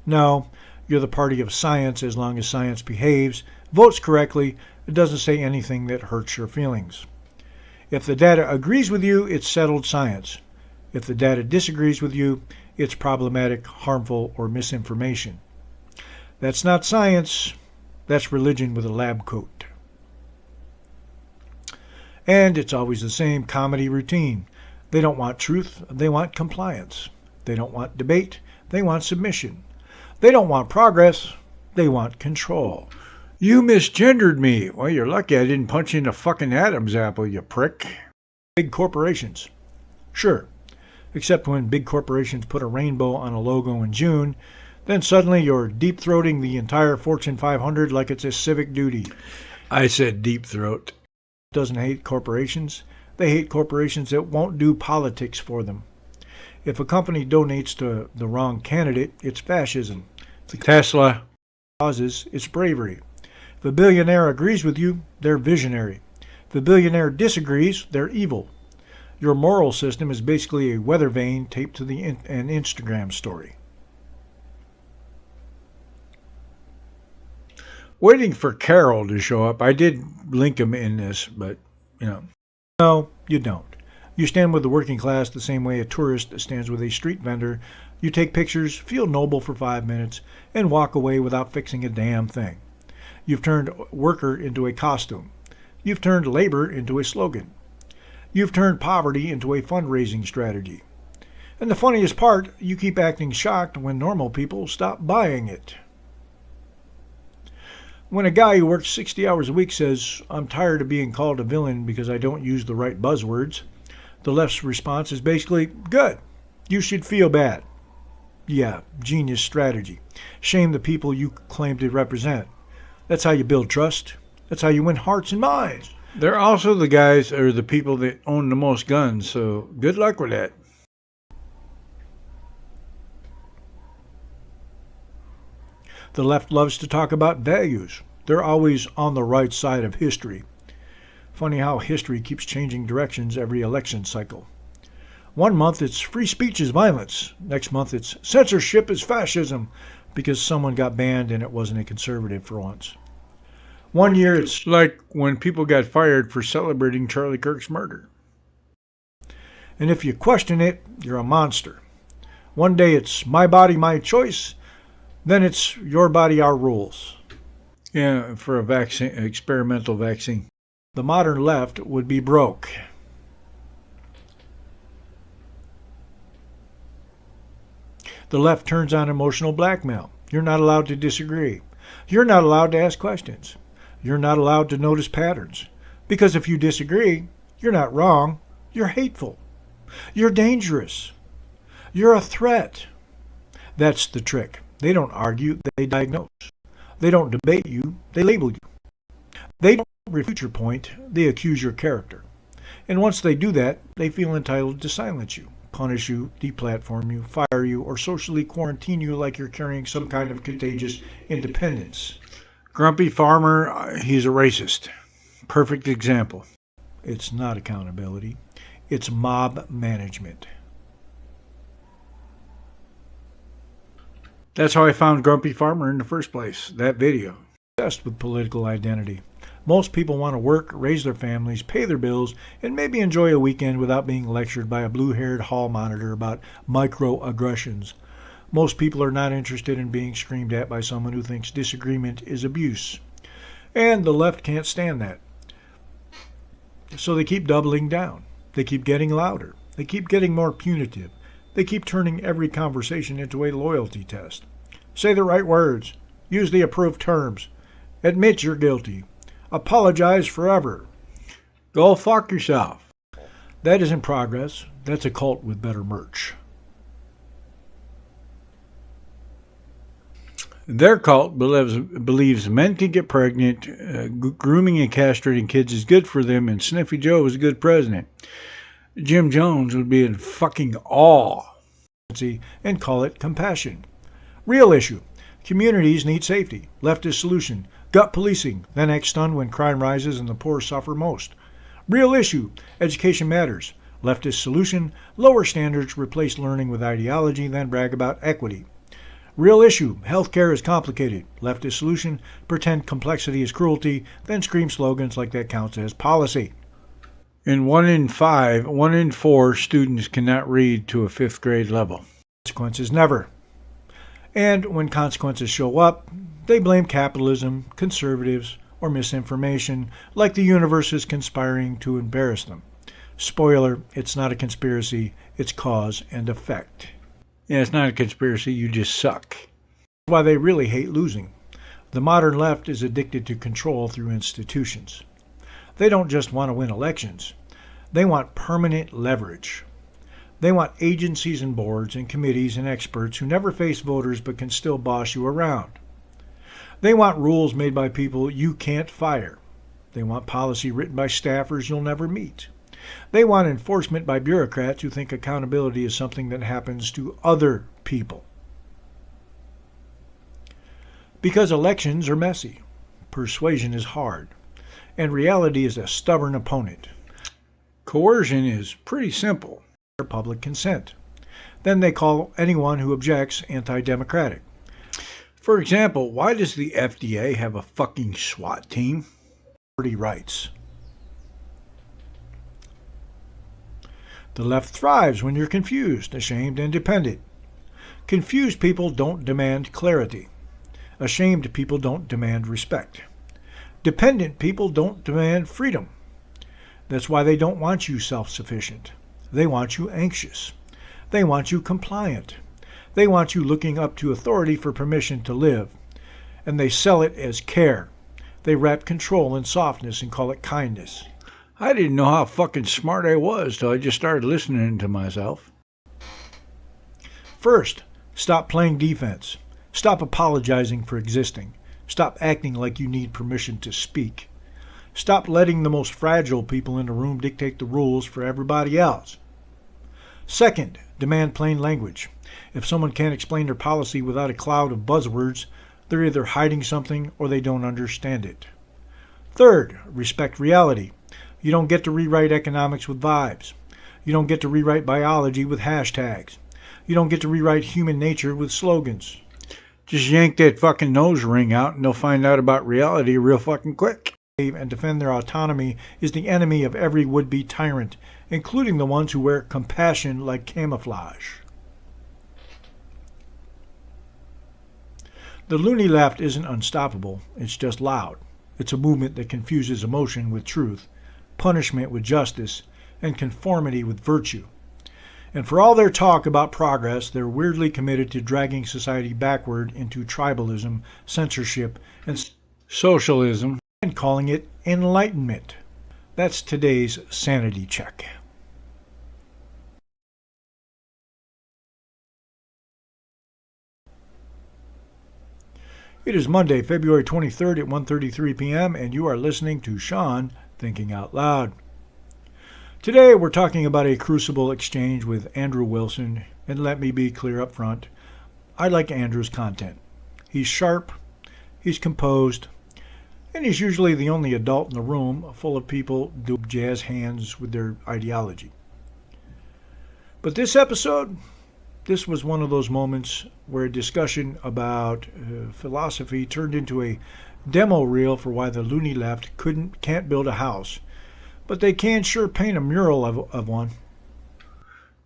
No, you're the party of science as long as science behaves, votes correctly, it doesn't say anything that hurts your feelings. If the data agrees with you, it's settled science. If the data disagrees with you, it's problematic, harmful, or misinformation. That's not science, that's religion with a lab coat. And it's always the same comedy routine. They don't want truth, they want compliance. They don't want debate, they want submission. They don't want progress, they want control. You misgendered me. Well, you're lucky I didn't punch you in the fucking Adam's apple, you prick. Big corporations. Sure, except when big corporations put a rainbow on a logo in June, then suddenly you're deep-throating the entire Fortune 500 like it's a civic duty. I said deep throat. Doesn't hate corporations. They hate corporations that won't do politics for them. If a company donates to the wrong candidate, it's fascism. If Tesla causes, it's bravery. If a billionaire agrees with you, they're visionary. If a billionaire disagrees, they're evil. Your moral system is basically a weather vane taped to an Instagram story. Waiting for Carol to show up. I did link him in this, but, No, you don't. You stand with the working class the same way a tourist stands with a street vendor. You take pictures, feel noble for 5 minutes, and walk away without fixing a damn thing. You've turned worker into a costume. You've turned labor into a slogan. You've turned poverty into a fundraising strategy. And the funniest part, you keep acting shocked when normal people stop buying it. When a guy who works 60 hours a week says, "I'm tired of being called a villain because I don't use the right buzzwords," the left's response is basically, "Good. You should feel bad." Yeah, genius strategy. Shame the people you claim to represent. That's how you build trust. That's how you win hearts and minds. They're also the guys or the people that own the most guns, so good luck with that. The left loves to talk about values. They're always on the right side of history. Funny how history keeps changing directions every election cycle. One month it's free speech is violence. Next month it's censorship is fascism because someone got banned and it wasn't a conservative for once. One year it's like when people got fired for celebrating Charlie Kirk's murder. And if you question it, you're a monster. One day it's my body, my choice. Then it's your body, our rules. Yeah, for a vaccine, experimental vaccine. The modern left would be broke. The left turns on emotional blackmail. You're not allowed to disagree. You're not allowed to ask questions. You're not allowed to notice patterns. Because if you disagree, you're not wrong. You're hateful. You're dangerous. You're a threat. That's the trick. They don't argue, they diagnose. They don't debate you, they label you. They don't refute your point, they accuse your character. And once they do that, they feel entitled to silence you, punish you, deplatform you, fire you, or socially quarantine you like you're carrying some kind of contagious independence. Grumpy farmer, he's a racist. Perfect example. It's not accountability. It's mob management. That's how I found Grumpy Farmer in the first place, that video. Obsessed with political identity. Most people want to work, raise their families, pay their bills, and maybe enjoy a weekend without being lectured by a blue-haired hall monitor about microaggressions. Most people are not interested in being screamed at by someone who thinks disagreement is abuse. And the left can't stand that. So they keep doubling down. They keep getting louder. They keep getting more punitive. They keep turning every conversation into a loyalty test. Say the right words. Use the approved terms. Admit you're guilty. Apologize forever. Go fuck yourself. That isn't progress. That's a cult with better merch. Their cult believes men can get pregnant, grooming and castrating kids is good for them, and Sniffy Joe is a good president. Jim Jones would be in fucking awe and call it compassion. Real issue. Communities need safety. Leftist solution. Gut policing. Then act stunned when crime rises and the poor suffer most. Real issue. Education matters. Leftist solution. Lower standards, replace learning with ideology, then brag about equity. Real issue. Healthcare is complicated. Leftist solution. Pretend complexity is cruelty, then scream slogans like that counts as policy. And 1 in 4 students cannot read to a 5th grade level. Consequences never. And when consequences show up, they blame capitalism, conservatives, or misinformation, like the universe is conspiring to embarrass them. Spoiler, it's not a conspiracy, it's cause and effect. Yeah, it's not a conspiracy, you just suck. That's why they really hate losing. The modern left is addicted to control through institutions. They don't just want to win elections. They want permanent leverage. They want agencies and boards and committees and experts who never face voters but can still boss you around. They want rules made by people you can't fire. They want policy written by staffers you'll never meet. They want enforcement by bureaucrats who think accountability is something that happens to other people. Because elections are messy. Persuasion is hard. and reality is a stubborn opponent. Coercion is pretty simple. Public consent. Then they call anyone who objects anti-democratic. For example, why does the FDA have a fucking SWAT team? Rights. The left thrives when you're confused, ashamed, and dependent. Confused people don't demand clarity. Ashamed people don't demand respect. Dependent people don't demand freedom. That's why they don't want you self-sufficient. They want you anxious. They want you compliant. They want you looking up to authority for permission to live. And they sell it as care. They wrap control in softness and call it kindness. I didn't know how fucking smart I was till I just started listening to myself. First, stop playing defense. Stop apologizing for existing. Stop acting like you need permission to speak. Stop letting the most fragile people in the room dictate the rules for everybody else. Second, demand plain language. If someone can't explain their policy without a cloud of buzzwords, they're either hiding something or they don't understand it. Third, respect reality. You don't get to rewrite economics with vibes. You don't get to rewrite biology with hashtags. You don't get to rewrite human nature with slogans. Just yank that fucking nose ring out and they'll find out about reality real fucking quick. And defend their autonomy is the enemy of every would-be tyrant, including the ones who wear compassion like camouflage. The loony left isn't unstoppable, it's just loud. It's a movement that confuses emotion with truth, punishment with justice, and conformity with virtue. And for all their talk about progress, they're weirdly committed to dragging society backward into tribalism, censorship, and socialism, and calling it enlightenment. That's today's sanity check. It is Monday, February 23rd at 1:33 p.m., and you are listening to Shawn Thinking Out Loud. Today we're talking about a crucible exchange with Andrew Wilson, and let me be clear up front, I like Andrew's content. He's sharp, he's composed, and he's usually the only adult in the room full of people do jazz hands with their ideology. But this episode, this was one of those moments where a discussion about philosophy turned into a demo reel for why the loony left can't build a house, but they can sure paint a mural of one.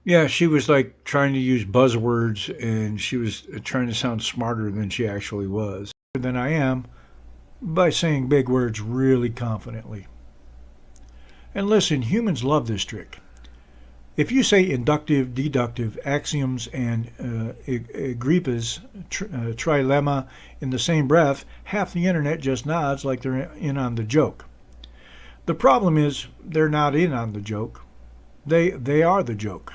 Yeah, she was like trying to use buzzwords, and she was trying to sound smarter than she actually was. Than I am, by saying big words really confidently. And listen, humans love this trick. If you say inductive, deductive, axioms, and Agrippa's trilemma in the same breath, half the internet just nods like they're in on the joke. The problem is they're not in on the joke. They are the joke.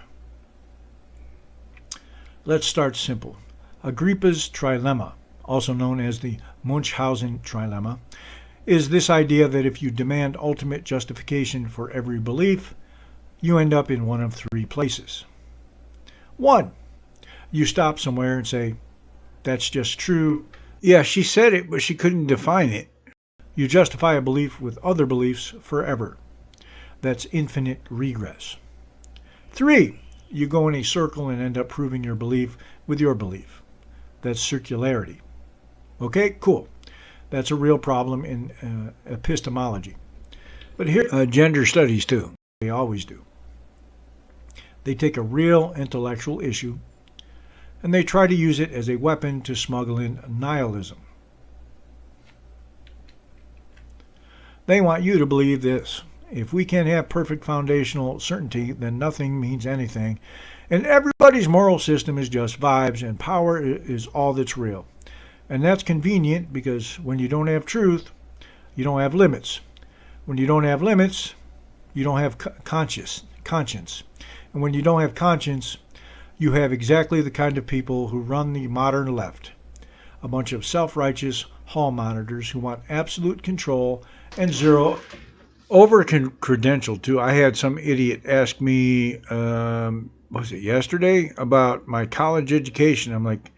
Let's start simple. Agrippa's trilemma, also known as the Munchausen trilemma, is this idea that if you demand ultimate justification for every belief, you end up in one of three places. 1. You stop somewhere and say, that's just true. Yeah, she said it, but she couldn't define it. You justify a belief with other beliefs forever. That's infinite regress. 3. You go in a circle and end up proving your belief with your belief. That's circularity. Okay, cool. That's a real problem in epistemology. But here, gender studies too. They always do. They take a real intellectual issue and they try to use it as a weapon to smuggle in nihilism. They want you to believe this. If we can't have perfect foundational certainty, then nothing means anything, and everybody's moral system is just vibes, and power is all that's real. And that's convenient because when you don't have truth, you don't have limits. When you don't have limits, you don't have conscience. And when you don't have conscience, you have exactly the kind of people who run the modern left. A bunch of self-righteous hall monitors who want absolute control and zero over-credential too. I had some idiot ask me, was it yesterday, about my college education. I'm like,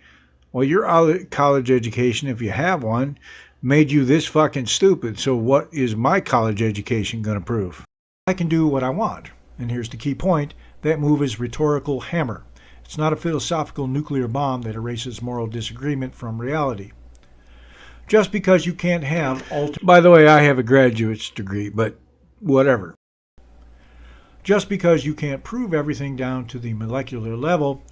Well, your college education, if you have one, made you this fucking stupid. So what is my college education going to prove? I can do what I want. And here's the key point. That move is rhetorical hammer. It's not a philosophical nuclear bomb that erases moral disagreement from reality. Just because you can't have By the way, I have a graduate's degree, but whatever. Just because you can't prove everything down to the molecular level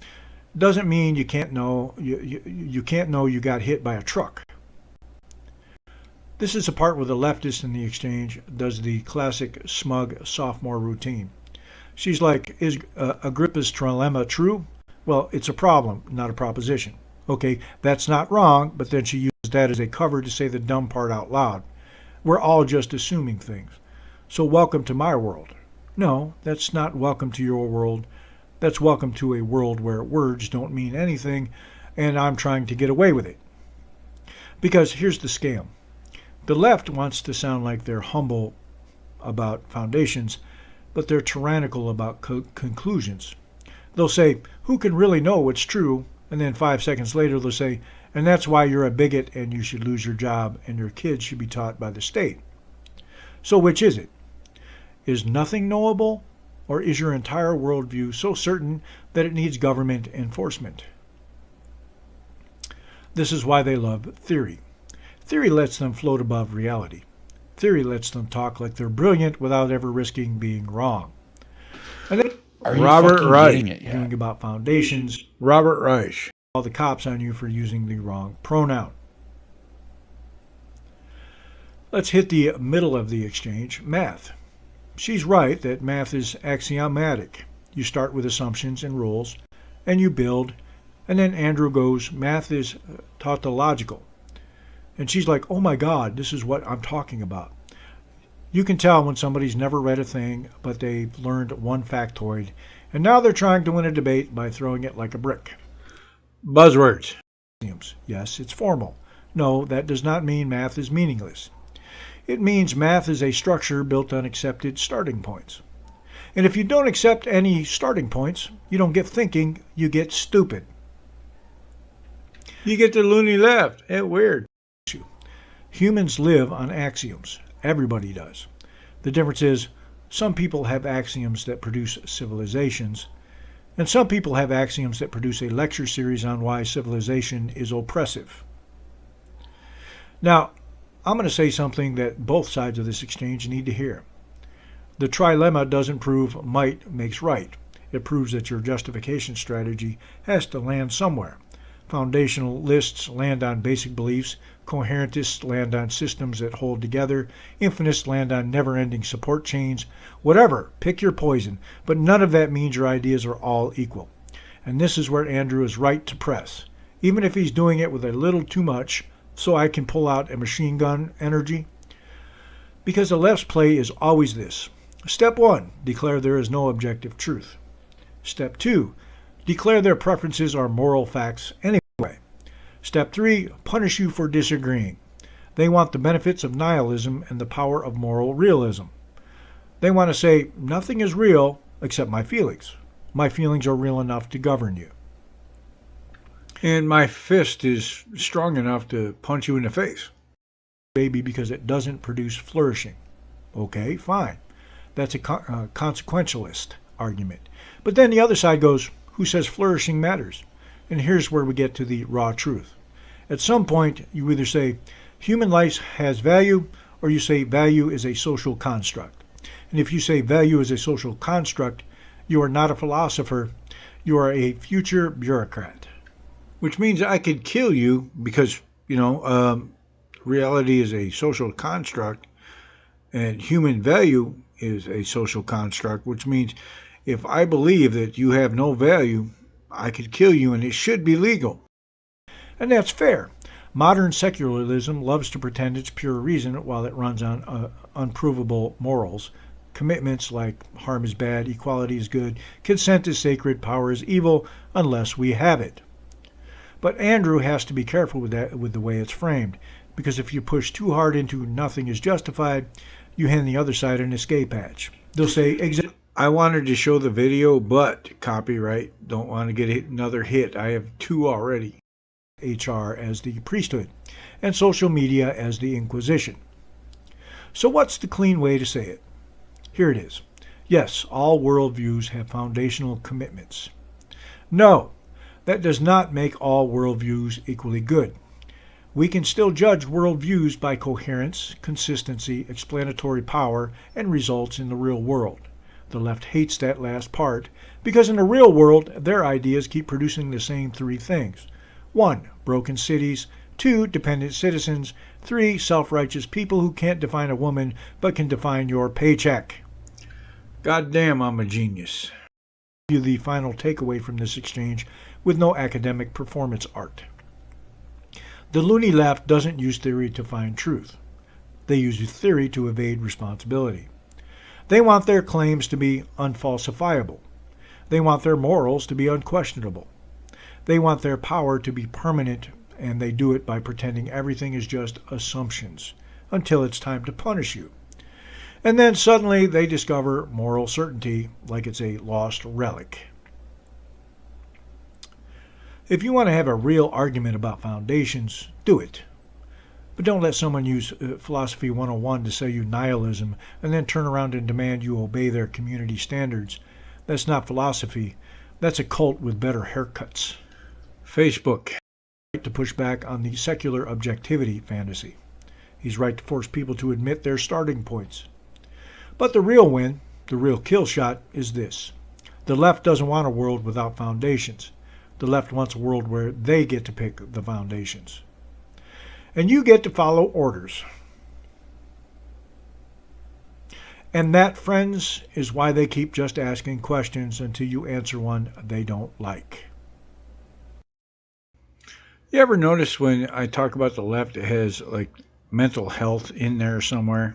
doesn't mean you can't know you can't know you got hit by a truck. This is the part where the leftist in the exchange does the classic smug sophomore routine. She's like, is Agrippa's trilemma true? Well, it's a problem, not a proposition. Okay, that's not wrong, but then she uses that as a cover to say the dumb part out loud. We're all just assuming things. So welcome to my world. No, that's not welcome to your world. That's welcome to a world where words don't mean anything, and I'm trying to get away with it. Because here's the scam. The left wants to sound like they're humble about foundations, but they're tyrannical about conclusions. They'll say, who can really know what's true? And then 5 seconds later they'll say, and that's why you're a bigot and you should lose your job and your kids should be taught by the state. So which is it? Is nothing knowable? Or is your entire worldview so certain that it needs government enforcement? This is why they love theory. Theory lets them float above reality. Theory lets them talk like they're brilliant without ever risking being wrong. And then Robert Reich, doing about foundations. Robert Reich. Call the cops on you for using the wrong pronoun. Let's hit the middle of the exchange, math. She's right that math is axiomatic. You start with assumptions and rules, and you build, and then Andrew goes, math is tautological. And she's like, oh my God, this is what I'm talking about. You can tell when somebody's never read a thing, but they've learned one factoid, and now they're trying to win a debate by throwing it like a brick. Buzzwords. Yes, it's formal. No, that does not mean math is meaningless. It means math is a structure built on accepted starting points. And if you don't accept any starting points, you don't get thinking, you get stupid. You get the loony left. It's weird. Humans live on axioms. Everybody does. The difference is some people have axioms that produce civilizations, and some people have axioms that produce a lecture series on why civilization is oppressive. Now, I'm going to say something that both sides of this exchange need to hear. The trilemma doesn't prove might makes right. It proves that your justification strategy has to land somewhere. Foundationalists land on basic beliefs, coherentists land on systems that hold together, infinists land on never-ending support chains, whatever, pick your poison, but none of that means your ideas are all equal. And this is where Andrew is right to press, even if he's doing it with a little too much, so I can pull out a machine gun energy. Because the left's play is always this. Step 1, declare there is no objective truth. Step 2, declare their preferences are moral facts anyway. Step 3, punish you for disagreeing. They want the benefits of nihilism and the power of moral realism. They want to say, nothing is real except my feelings. My feelings are real enough to govern you. And my fist is strong enough to punch you in the face. Baby, because it doesn't produce flourishing. Okay, fine. That's a consequentialist argument. But then the other side goes, who says flourishing matters? And here's where we get to the raw truth. At some point, you either say human life has value, or you say value is a social construct. And if you say value is a social construct, you are not a philosopher, you are a future bureaucrat. Which means I could kill you because, reality is a social construct and human value is a social construct, which means if I believe that you have no value, I could kill you and it should be legal. And that's fair. Modern secularism loves to pretend it's pure reason while it runs on unprovable morals. Commitments like harm is bad, equality is good, consent is sacred, power is evil, unless we have it. But Andrew has to be careful with that, with the way it's framed, because if you push too hard into nothing is justified, you hand the other side an escape hatch. They'll say, I wanted to show the video, but copyright, don't want to get another hit. I have 2 already. HR as the priesthood, and social media as the Inquisition. So what's the clean way to say it? Here it is. Yes, all worldviews have foundational commitments. No, that does not make all worldviews equally good. We can still judge worldviews by coherence, consistency, explanatory power, and results in the real world. The left hates that last part because in the real world, their ideas keep producing the same three things. 1. Broken cities. 2. Dependent citizens. 3. Self-righteous people who can't define a woman but can define your paycheck. Goddamn, I'm a genius. I'll give you the final takeaway from this exchange with no academic performance art. The loony left doesn't use theory to find truth. They use theory to evade responsibility. They want their claims to be unfalsifiable. They want their morals to be unquestionable. They want their power to be permanent, and they do it by pretending everything is just assumptions until it's time to punish you. And then suddenly they discover moral certainty like it's a lost relic. If you want to have a real argument about foundations, do it. But don't let someone use Philosophy 101 to sell you nihilism and then turn around and demand you obey their community standards. That's not philosophy. That's a cult with better haircuts. Facebook. Right to push back on the secular objectivity fantasy. He's right to force people to admit their starting points. But the real win, the real kill shot, is this. The left doesn't want a world without foundations. The left wants a world where they get to pick the foundations. And you get to follow orders. And that, friends, is why they keep just asking questions until you answer one they don't like. You ever notice when I talk about the left, it has like mental health in there somewhere?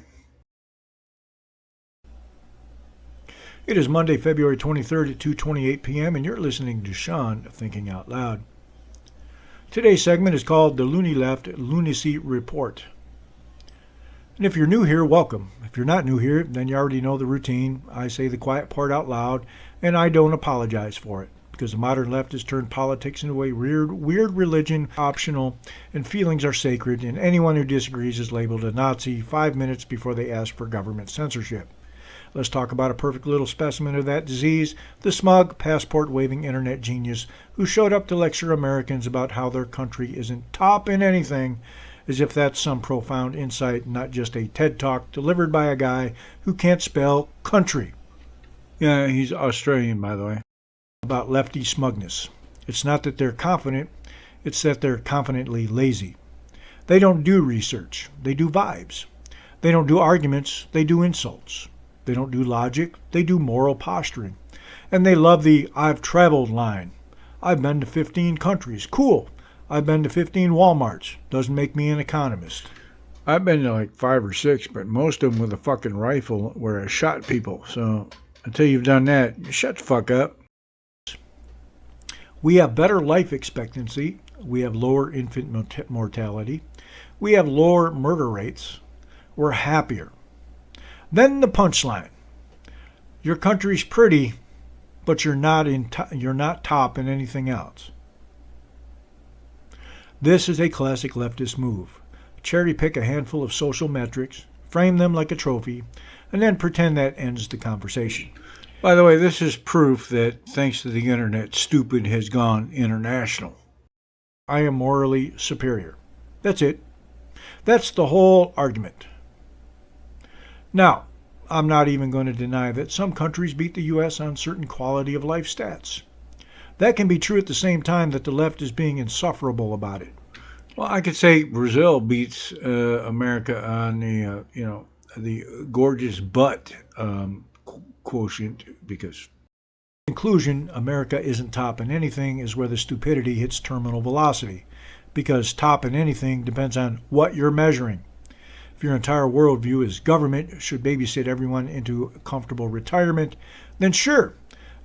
It is Monday, February 23rd at 2:28 p.m. and you're listening to Shawn Thinking Out Loud. Today's segment is called The Loony Left Lunacy Report. And if you're new here, welcome. If you're not new here, then you already know the routine. I say the quiet part out loud, and I don't apologize for it, because the modern left has turned politics into a weird religion, optional, and feelings are sacred, and anyone who disagrees is labeled a Nazi 5 minutes before they ask for government censorship. Let's talk about a perfect little specimen of that disease, the smug, passport-waving internet genius who showed up to lecture Americans about how their country isn't top in anything, as if that's some profound insight, not just a TED Talk delivered by a guy who can't spell country. Yeah, he's Australian, by the way. About lefty smugness. It's not that they're confident, it's that they're confidently lazy. They don't do research, they do vibes. They don't do arguments, they do insults. They don't do logic, they do moral posturing. And they love the I've traveled line. I've been to 15 countries. Cool. I've been to 15 Walmarts. Doesn't make me an economist. I've been to like 5 or 6, but most of them with a fucking rifle where I shot people. So until you've done that, shut the fuck up. We have better life expectancy. We have lower infant mortality. We have lower murder rates. We're happier. Then the punchline. Your country's pretty, but you're not top in anything else. This is a classic leftist move. Cherry pick a handful of social metrics, frame them like a trophy, and then pretend that ends the conversation. By the way, this is proof that, thanks to the internet, stupid has gone international. I am morally superior. That's it. That's the whole argument. Now, I'm not even going to deny that some countries beat the U.S. on certain quality of life stats. That can be true at the same time that the left is being insufferable about it. Well, I could say Brazil beats America on the gorgeous butt quotient, because in conclusion, America isn't top in anything is where the stupidity hits terminal velocity, because top in anything depends on what you're measuring. If your entire worldview is government should babysit everyone into comfortable retirement, then sure,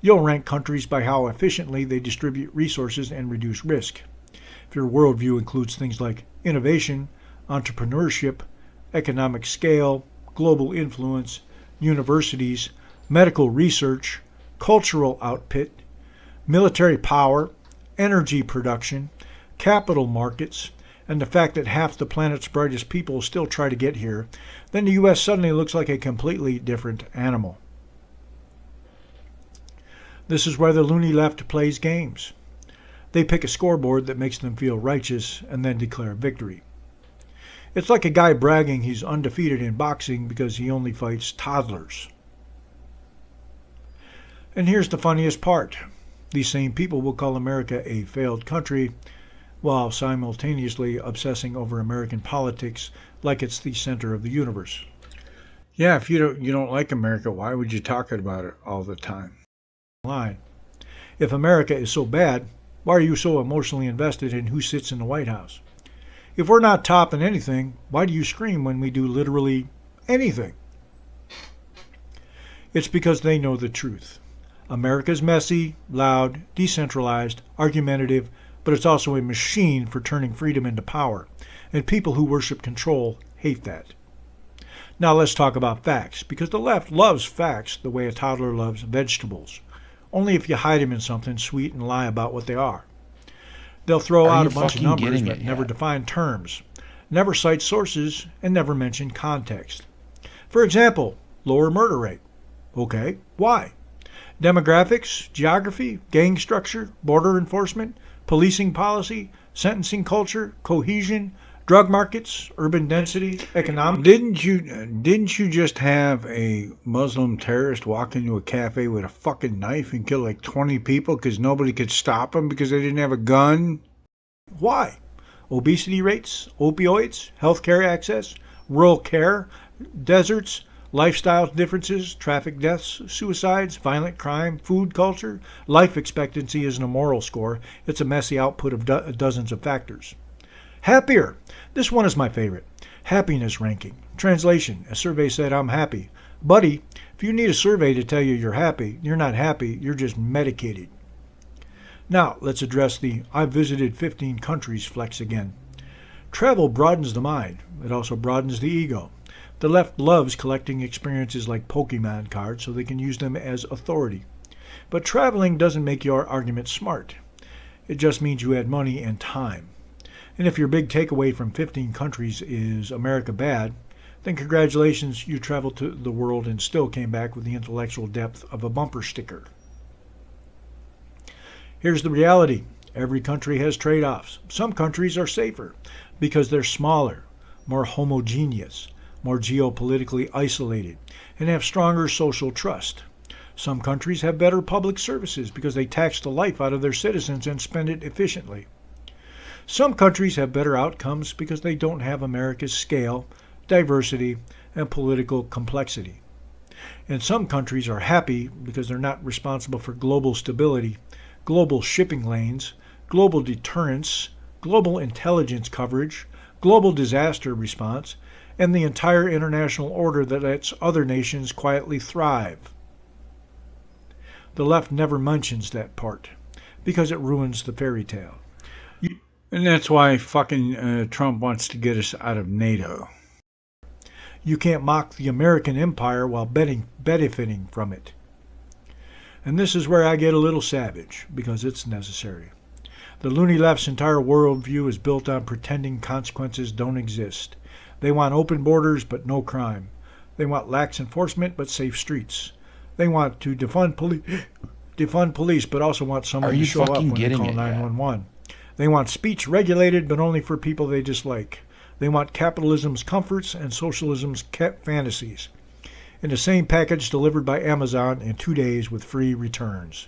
you'll rank countries by how efficiently they distribute resources and reduce risk. If your worldview includes things like innovation, entrepreneurship, economic scale, global influence, universities, medical research, cultural output, military power, energy production, capital markets, and the fact that half the planet's brightest people still try to get here, then the U.S. suddenly looks like a completely different animal. This is where the loony left plays games. They pick a scoreboard that makes them feel righteous and then declare victory. It's like a guy bragging he's undefeated in boxing because he only fights toddlers. And here's the funniest part. These same people will call America a failed country while simultaneously obsessing over American politics like it's the center of the universe. Yeah, if you don't like America, why would you talk about it all the time? Line. If America is so bad, why are you so emotionally invested in who sits in the White House? If we're not topping anything, why do you scream when we do literally anything? It's because they know the truth. America's messy, loud, decentralized, argumentative, but it's also a machine for turning freedom into power, and people who worship control hate that. Now let's talk about facts, because the left loves facts the way a toddler loves vegetables, only if you hide them in something sweet and lie about what they are. They'll throw out a bunch of numbers but never define terms, never cite sources, and never mention context. For example, lower murder rate. Okay, why? Demographics, geography, gang structure, border enforcement, policing policy, sentencing culture, cohesion, drug markets, urban density, economic. Didn't you just have a Muslim terrorist walk into a cafe with a fucking knife and kill like 20 people because nobody could stop him because they didn't have a gun? Why? Obesity rates, opioids, healthcare access, rural care, deserts, lifestyle differences, traffic deaths, suicides, violent crime, food culture. Life expectancy isn't a moral score. It's a messy output of dozens of factors. Happier. This one is my favorite. Happiness ranking. Translation. A survey said, I'm happy. Buddy, if you need a survey to tell you you're happy, you're not happy, you're just medicated. Now, let's address the I've visited 15 countries flex again. Travel broadens the mind. It also broadens the ego. The left loves collecting experiences like Pokemon cards so they can use them as authority. But traveling doesn't make your argument smart. It just means you had money and time. And if your big takeaway from 15 countries is America bad, then congratulations, you traveled to the world and still came back with the intellectual depth of a bumper sticker. Here's the reality. Every country has trade-offs. Some countries are safer because they're smaller, more homogeneous, more geopolitically isolated, and have stronger social trust. Some countries have better public services because they tax the life out of their citizens and spend it efficiently. Some countries have better outcomes because they don't have America's scale, diversity, and political complexity. And some countries are happy because they're not responsible for global stability, global shipping lanes, global deterrence, global intelligence coverage, global disaster response, and the entire international order that lets other nations quietly thrive. The left never mentions that part because it ruins the fairy tale. And that's why fucking Trump wants to get us out of NATO. You can't mock the American empire while benefiting from it. And this is where I get a little savage, because it's necessary. The loony left's entire worldview is built on pretending consequences don't exist. They want open borders but no crime. They want lax enforcement but safe streets. They want to defund police but also want someone to show up when they call 911. They want speech regulated, but only for people they dislike. They want capitalism's comforts and socialism's fantasies. In the same package delivered by Amazon in 2 days with free returns.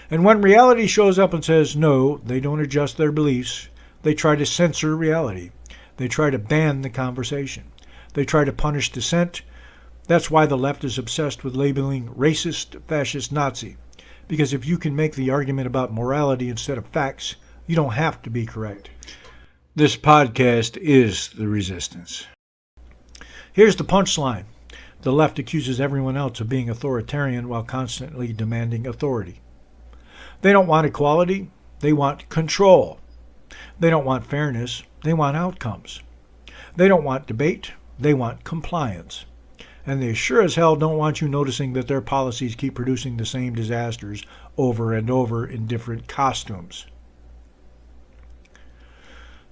And when reality shows up and says no, they don't adjust their beliefs. They try to censor reality. They try to ban the conversation. They try to punish dissent. That's why the left is obsessed with labeling racist, fascist, Nazi. Because if you can make the argument about morality instead of facts, you don't have to be correct. This podcast is the resistance. Here's the punchline. The left accuses everyone else of being authoritarian while constantly demanding authority. They don't want equality. They want control. They don't want fairness. They want outcomes. They don't want debate. They want compliance. And they sure as hell don't want you noticing that their policies keep producing the same disasters over and over in different costumes.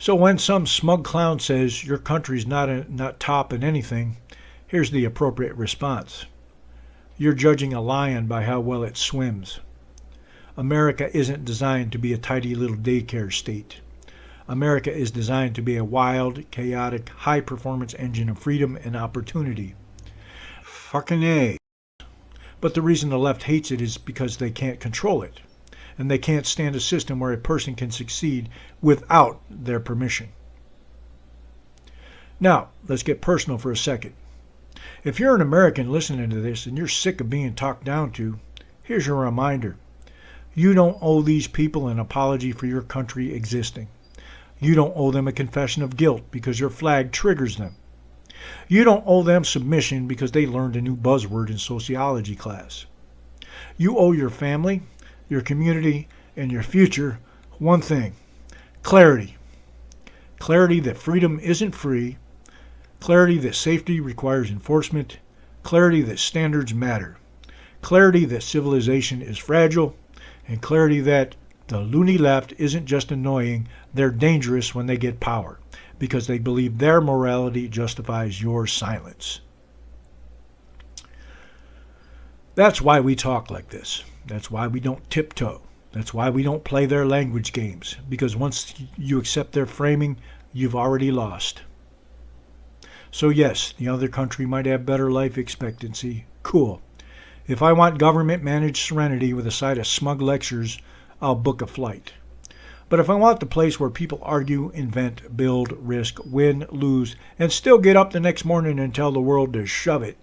So when some smug clown says your country's not top in anything, here's the appropriate response. You're judging a lion by how well it swims. America isn't designed to be a tidy little daycare state. America is designed to be a wild, chaotic, high-performance engine of freedom and opportunity. Fucking A. But the reason the left hates it is because they can't control it. And they can't stand a system where a person can succeed without their permission. Now, let's get personal for a second. If you're an American listening to this and you're sick of being talked down to, here's your reminder. You don't owe these people an apology for your country existing. You don't owe them a confession of guilt because your flag triggers them. You don't owe them submission because they learned a new buzzword in sociology class. You owe your family, your community, and your future one thing: clarity. Clarity that freedom isn't free, clarity that safety requires enforcement, clarity that standards matter, clarity that civilization is fragile, and clarity that the loony left isn't just annoying, they're dangerous when they get power, because they believe their morality justifies your silence. That's why we talk like this. That's why we don't tiptoe. That's why we don't play their language games, because once you accept their framing, you've already lost. So yes, the other country might have better life expectancy. Cool. If I want government-managed serenity with a side of smug lectures, I'll book a flight. But if I want the place where people argue, invent, build, risk, win, lose, and still get up the next morning and tell the world to shove it,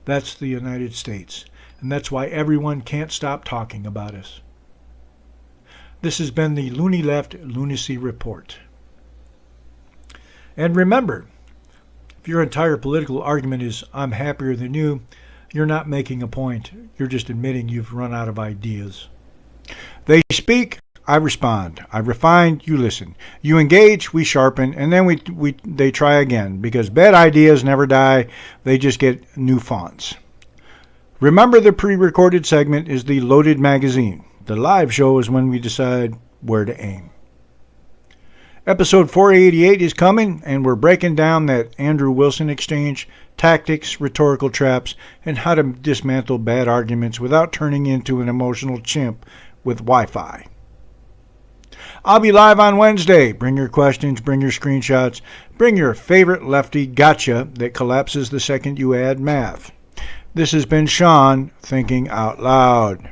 that's the United States. And that's why everyone can't stop talking about us. This has been the Loony Left Lunacy Report. And remember, if your entire political argument is, I'm happier than you, you're not making a point. You're just admitting you've run out of ideas. They speak, I respond. I refine, you listen. You engage, we sharpen, and then they try again, because bad ideas never die. They just get new fonts. Remember, the pre-recorded segment is the loaded magazine. The live show is when we decide where to aim. Episode 488 is coming, and we're breaking down that Andrew Wilson exchange, tactics, rhetorical traps, and how to dismantle bad arguments without turning into an emotional chimp with Wi-Fi. I'll be live on Wednesday. Bring your questions, bring your screenshots, bring your favorite lefty gotcha that collapses the second you add math. This has been Shawn, thinking out loud.